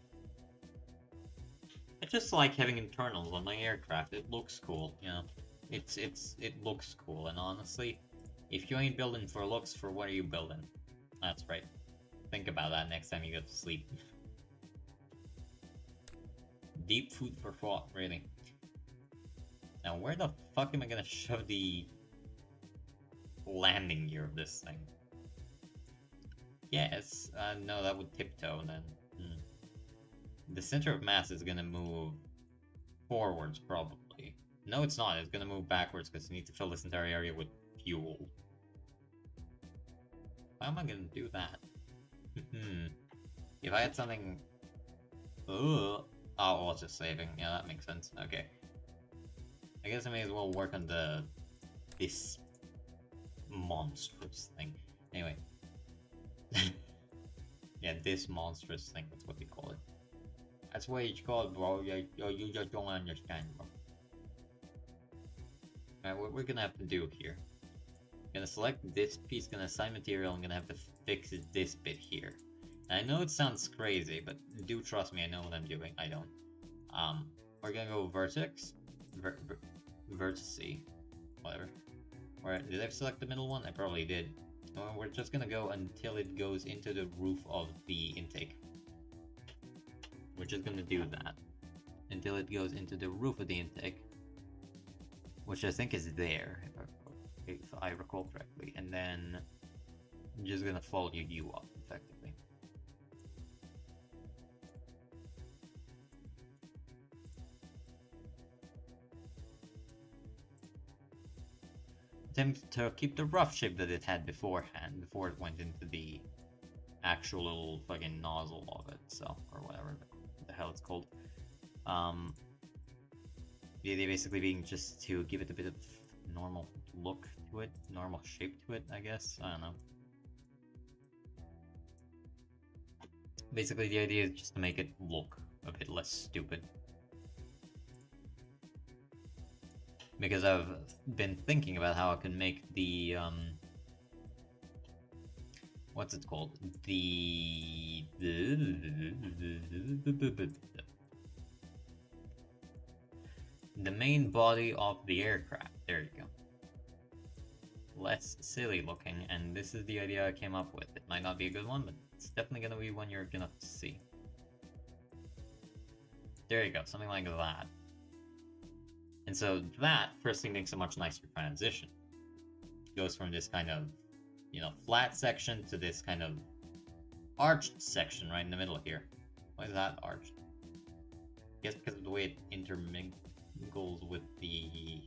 I just like having internals on my aircraft. It looks cool, you know. It looks cool, and honestly, if you ain't building for looks, for what are you building? That's right. Think about that next time you go to sleep. Deep food for thought, really. Now, where the fuck am I gonna shove the landing gear of this thing? Yes, no, that would tiptoe then. The center of mass is gonna move forwards, probably. No, it's not. It's gonna move backwards because you need to fill this entire area with fuel. How am I gonna do that? If I had something... Oh, well, it's just saving. Yeah, that makes sense. Okay. I guess I may as well work on this monstrous thing. Anyway. Yeah, this monstrous thing, that's what they call it. That's what it's called, bro. You just don't understand, bro. Alright, what we're gonna have to do here. Gonna select this piece, gonna assign material, I'm gonna have to fix this bit here. And I know it sounds crazy, but do trust me, I know what I'm doing. I don't. We're gonna go vertex. Vertice. Whatever. Or did I select the middle one? I probably did. We're just gonna go until it goes into the roof of the intake. We're just gonna do that. Until it goes into the roof of the intake. Which I think is there, if I recall correctly. And then I'm just gonna follow you up, effectively. Attempt to keep the rough shape that it had beforehand, before it went into the actual little fucking nozzle of it, so, or whatever the hell it's called. The idea basically being just to give it a bit of normal look to it, normal shape to it, I guess. I don't know. Basically, the idea is just to make it look a bit less stupid. Because I've been thinking about how I can make the, what's it called? The main body of the aircraft. There you go. Less silly looking, and this is the idea I came up with. It might not be a good one, but it's definitely gonna be one you're gonna see. There you go, something like that. And so that, first thing, makes a much nicer transition. goes from this kind of, you know, flat section to this kind of arched section right in the middle here. Why is that arched? I guess because of the way it intermingles with the...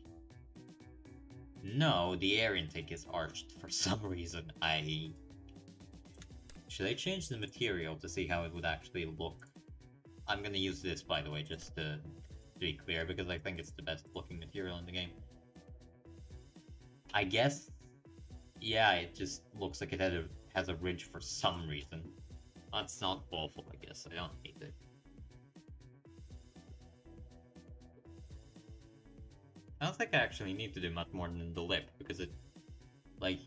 No, the air intake is arched for some reason. Should I change the material to see how it would actually look? I'm gonna use this, by the way, just to be clear, because I think it's the best looking material in the game. I guess, yeah, it just looks like it has a ridge for some reason. That's not awful, I guess. I don't hate it. I don't think I actually need to do much more than the lip, because it, like,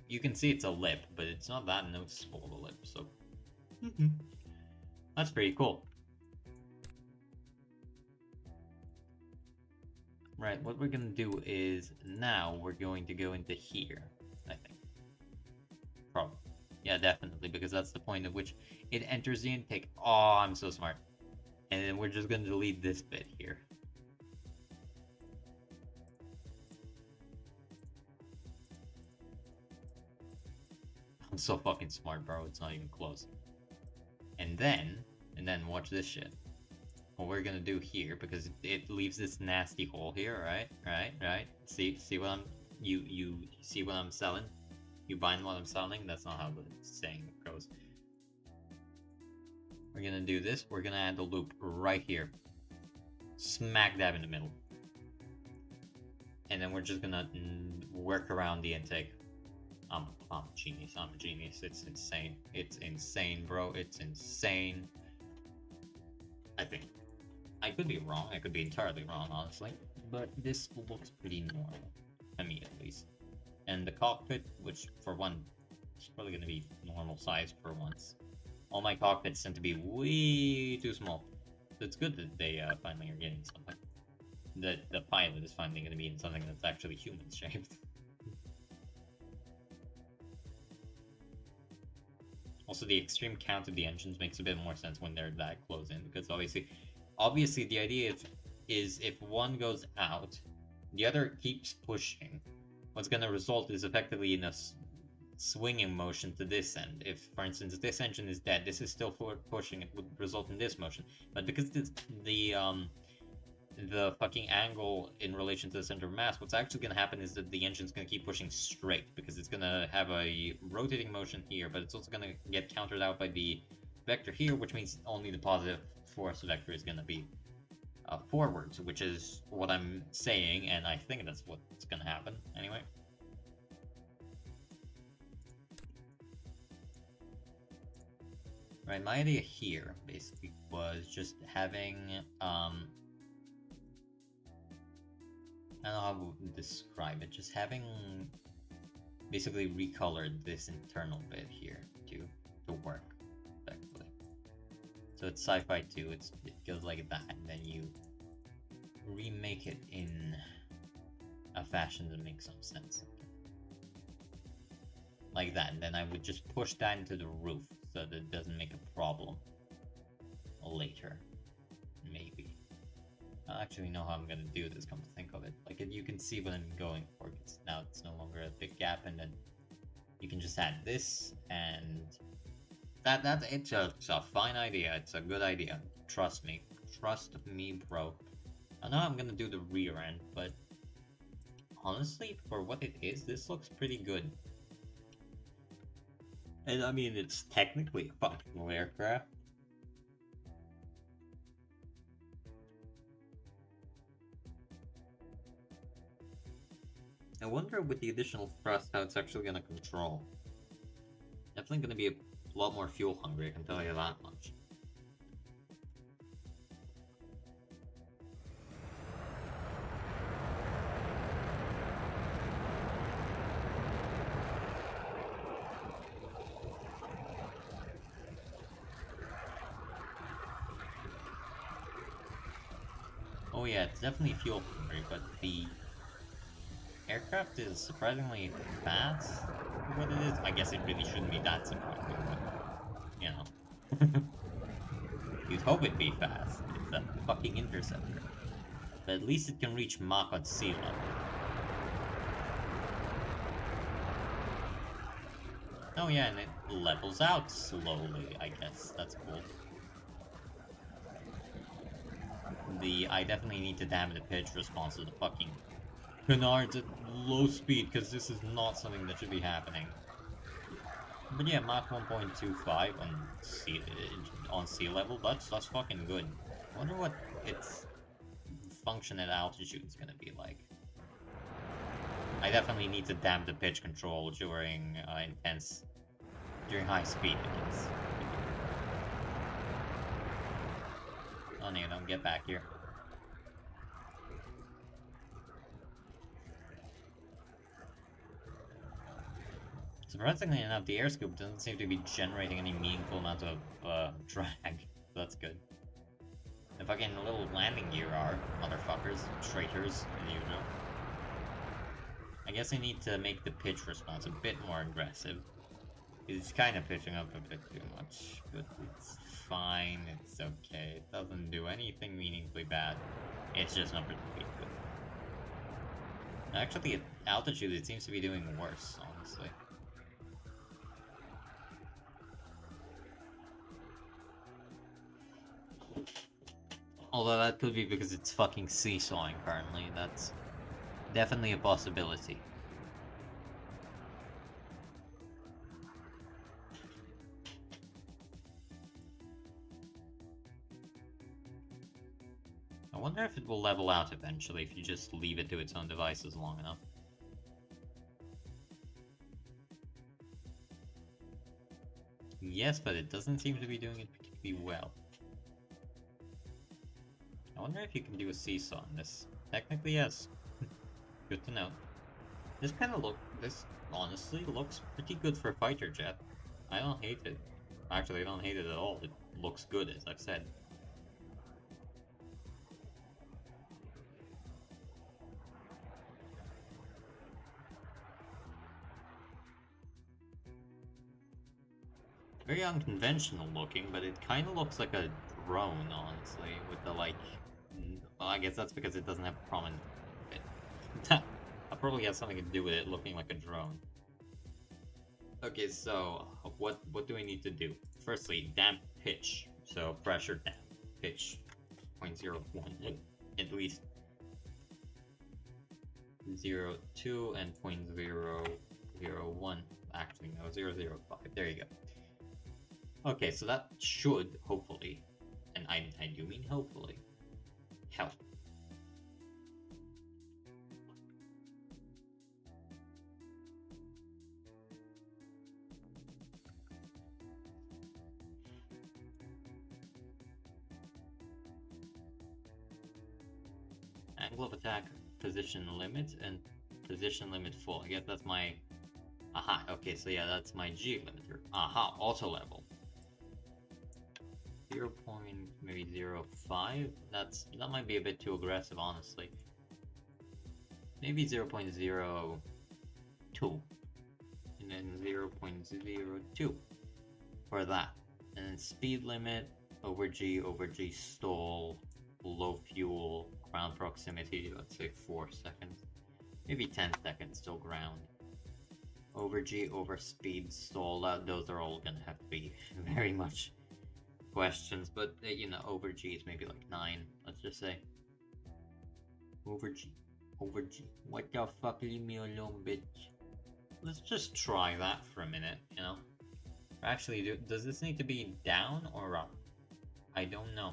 you can see it's a lip, but it's not that noticeable of a lip, so... That's pretty cool. Right, what we're gonna do is, now we're going to go into here, I think. Probably. Yeah, definitely, because that's the point at which it enters the intake. Oh, I'm so smart. And then we're just gonna delete this bit here. I'm so fucking smart, bro. It's not even close. And then watch this shit. What we're gonna do here, because it leaves this nasty hole here, right? See what I'm you see what I'm selling? You buying what I'm selling? That's not how the saying goes. We're gonna do this. We're gonna add a loop right here, smack dab in the middle, and then we're just gonna work around the intake. I'm a genius. I'm a genius. It's insane. It's insane, bro. It's insane. I think. I could be wrong. I could be entirely wrong, honestly. But this looks pretty normal. To me, at least. And the cockpit, which, for one, is probably going to be normal size for once. All my cockpits tend to be way too small. So it's good that they finally are getting something. That the pilot is finally going to be in something that's actually human-shaped. Also, the extreme count of the engines makes a bit more sense when they're that close in, because obviously the idea is if one goes out, the other keeps pushing. What's going to result is effectively in a swinging motion to this end. If, for instance, this engine is dead, this is still forward pushing, it would result in this motion. But because the fucking angle in relation to the center of mass, what's actually going to happen is that the engine's going to keep pushing straight, because it's going to have a rotating motion here, but it's also going to get countered out by the vector here, which means only the positive force vector is going to be forwards, which is what I'm saying, and I think that's what's going to happen anyway. Right, my idea here basically was just having I don't know how to describe it, just having basically recolored this internal bit here to work effectively. So it's sci-fi 2, it goes like that, and then you remake it in a fashion that makes some sense. Like that, and then I would just push that into the roof so that it doesn't make a problem later. Maybe. I don't actually know how I'm gonna do this, come to think of it. Like, you can see what I'm going for, because now it's no longer a big gap, and then you can just add this, and it's a fine idea, it's a good idea. Trust me, bro. I know I'm gonna do the rear end, but honestly, for what it is, this looks pretty good. And I mean, it's technically a functional aircraft. I wonder with the additional thrust how it's actually going to control. Definitely going to be a lot more fuel hungry, I can tell you that much. Oh yeah, it's definitely fuel hungry, but the aircraft is surprisingly fast for what it is. I guess it really shouldn't be that surprising, but, you know. You'd hope it'd be fast. It's a fucking interceptor. But at least it can reach Mach at sea level. Oh yeah, and it levels out slowly, I guess. That's cool. I definitely need to damn the pitch response to the fucking canards at low speed, because this is not something that should be happening. But yeah, Mach 1.25 on sea level, that's fucking good. I wonder what its function at altitude is gonna be like. I definitely need to damp the pitch control during during high speed, I guess. Oh no, don't get back here. Surprisingly enough, the air scoop doesn't seem to be generating any meaningful amount of drag. That's good. The fucking little landing gear are, motherfuckers, traitors, as usual. I guess I need to make the pitch response a bit more aggressive. It's kind of pitching up a bit too much, but it's fine, it's okay. It doesn't do anything meaningfully bad. It's just not particularly good. Actually, at altitude, it seems to be doing worse, honestly. Although that could be because it's fucking seesawing currently. That's definitely a possibility. I wonder if it will level out eventually if you just leave it to its own devices long enough. Yes, but it doesn't seem to be doing it particularly well. I wonder if you can do a seesaw on this. Technically, yes. Good to know. This honestly looks pretty good for a fighter jet. I don't hate it. Actually, I don't hate it at all. It looks good, as I've said. Very unconventional looking, but it kind of looks like a drone, honestly, with the, like... Well, I guess that's because it doesn't have a prominent... That probably has something to do with it looking like a drone. Okay, so, what do we need to do? Firstly, damp pitch. So, pressure damp. Pitch 0.01, at least 0.02 and 0.001. Actually, no, 0.005. There you go. Okay, so that should, hopefully, and I do mean hopefully, help. Angle of attack, position limit, and position limit full. I guess that's my... Aha, okay, so yeah, that's my G limiter. Aha, auto level. 0.05. That might be a bit too aggressive, honestly. Maybe 0.02. And then 0.02 for that. And then speed limit, over G stall, low fuel, ground proximity, let's say 4 seconds. Maybe 10 seconds till ground. Over G, over speed, stall, those are all gonna have to be very much questions, but you know, over G is maybe like 9, let's just say. Over G. What the fuck, leave me alone, bitch. Let's just try that for a minute, you know? Actually, does this need to be down or up? I don't know.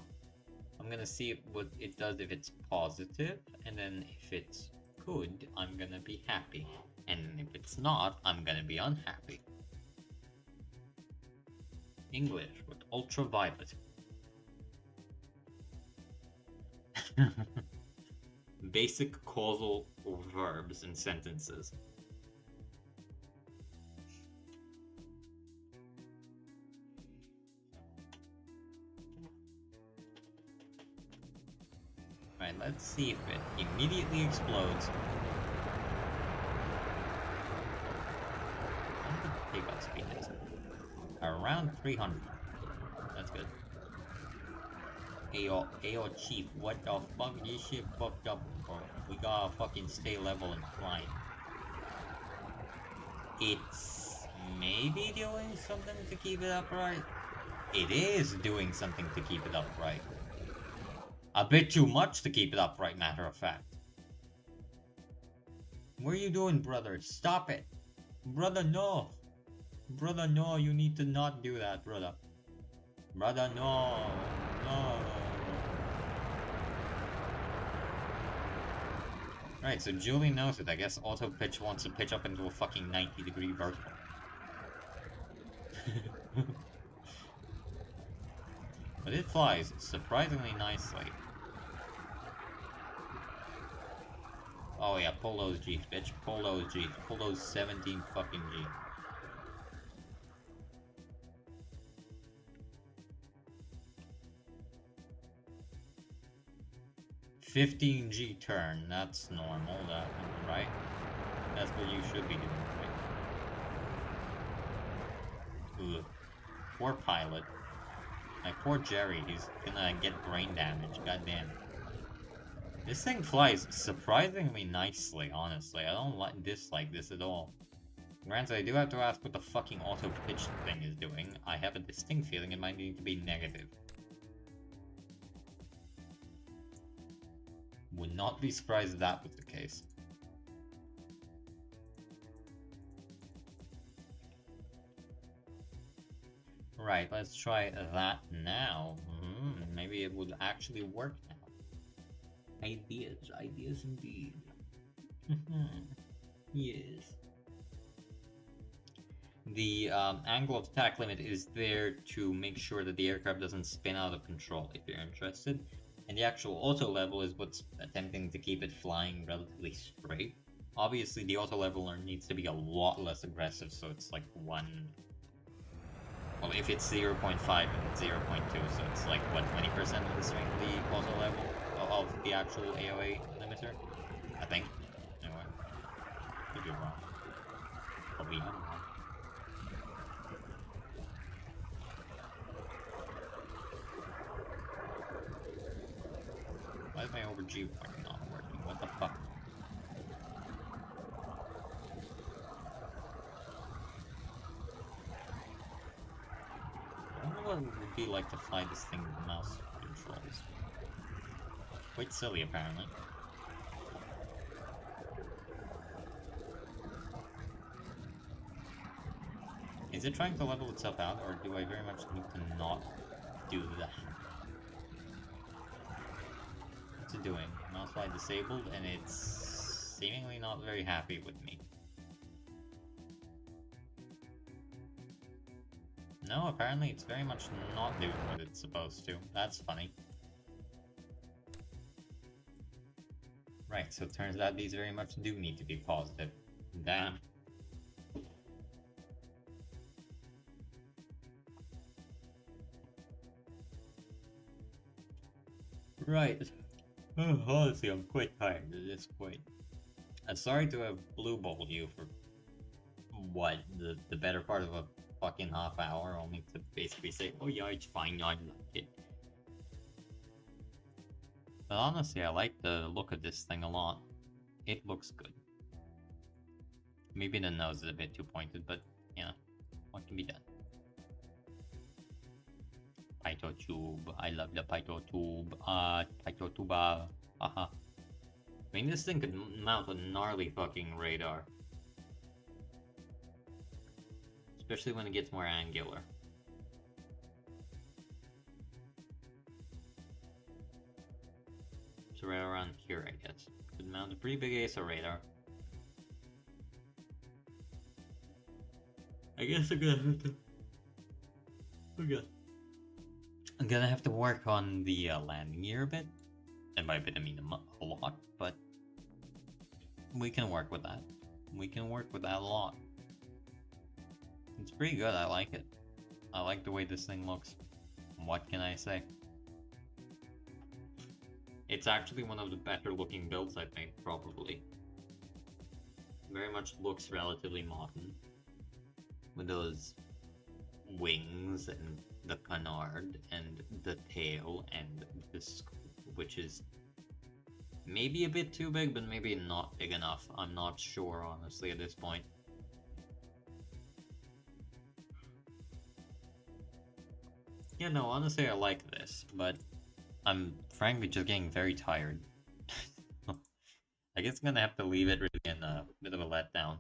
I'm gonna see what it does if it's positive, and then if it's good, I'm gonna be happy. And if it's not, I'm gonna be unhappy. English with ultraviolet. Basic causal verbs and sentences. Alright, let's see if it immediately explodes. What the takeoff speed is? Around 300. That's good. Ayo, Chief, what the fuck? This shit fucked up, bro. We gotta fucking stay level and flying. It's maybe doing something to keep it upright. It is doing something to keep it upright. A bit too much to keep it upright, matter of fact. What are you doing, brother? Stop it! Brother, no! Brother, no, you need to not do that, brother. Brother, no! No! Right, so Julie knows it. I guess auto pitch wants to pitch up into a fucking 90-degree vertical. But it flies surprisingly nicely. Oh yeah, pull those G's, bitch. Pull those G's. Pull those 17 fucking G's. $15G turn, that's normal, right? That's what you should be doing, right? Ugh. Poor pilot. My poor Jerry, he's gonna get brain damage, goddamn. This thing flies surprisingly nicely, honestly. I don't dislike this at all. Granted, I do have to ask what the fucking auto-pitch thing is doing. I have a distinct feeling it might need to be negative. Would not be surprised if that was the case. Right, let's try that now. Maybe it would actually work now. Ideas indeed. Yes. The angle of attack limit is there to make sure that the aircraft doesn't spin out of control, if you're interested. And the actual auto level is what's attempting to keep it flying relatively straight. Obviously, the auto leveler needs to be a lot less aggressive, so it's like 1... Well, if it's 0.5 and it's 0.2, so it's like, what, 20% of the strength of the auto level of the actual AOA limiter? I think. Anyway. Could be wrong. Probably am wrong. Why is my over G fucking not working? What the fuck? I wonder what it would be like to fly this thing with mouse controls. Quite silly, apparently. Is it trying to level itself out, or do I very much need to not do that? What's it doing? Mouse fly disabled, and it's seemingly not very happy with me. No, apparently it's very much not doing what it's supposed to. That's funny. Right, so it turns out these very much do need to be positive. Damn. Right. Honestly, I'm quite tired at this point. I'm sorry to have blue-balled you for, what, the better part of a fucking half hour, only to basically say, oh yeah, it's fine, I like it. But honestly, I like the look of this thing a lot. It looks good. Maybe the nose is a bit too pointed, but, you know, what can be done? Pyto tube, I love the Pyto tube, Pyto tuba, haha. I mean, this thing could mount a gnarly fucking radar. Especially when it gets more angular. So right around here, I guess. Could mount a pretty big ASO radar. I guess I'm gonna have to... Okay. I'm gonna have to work on the landing gear a bit. And by a bit, I mean a lot, but... we can work with that. We can work with that a lot. It's pretty good, I like it. I like the way this thing looks. What can I say? It's actually one of the better looking builds I've made, probably. Very much looks relatively modern. With those wings and the canard and the tail and the scoop, which is maybe a bit too big, but maybe not big enough. I'm not sure, honestly, at this point. Yeah, no, honestly, I like this, but I'm frankly just getting very tired. I guess I'm gonna have to leave it really in a bit of a letdown.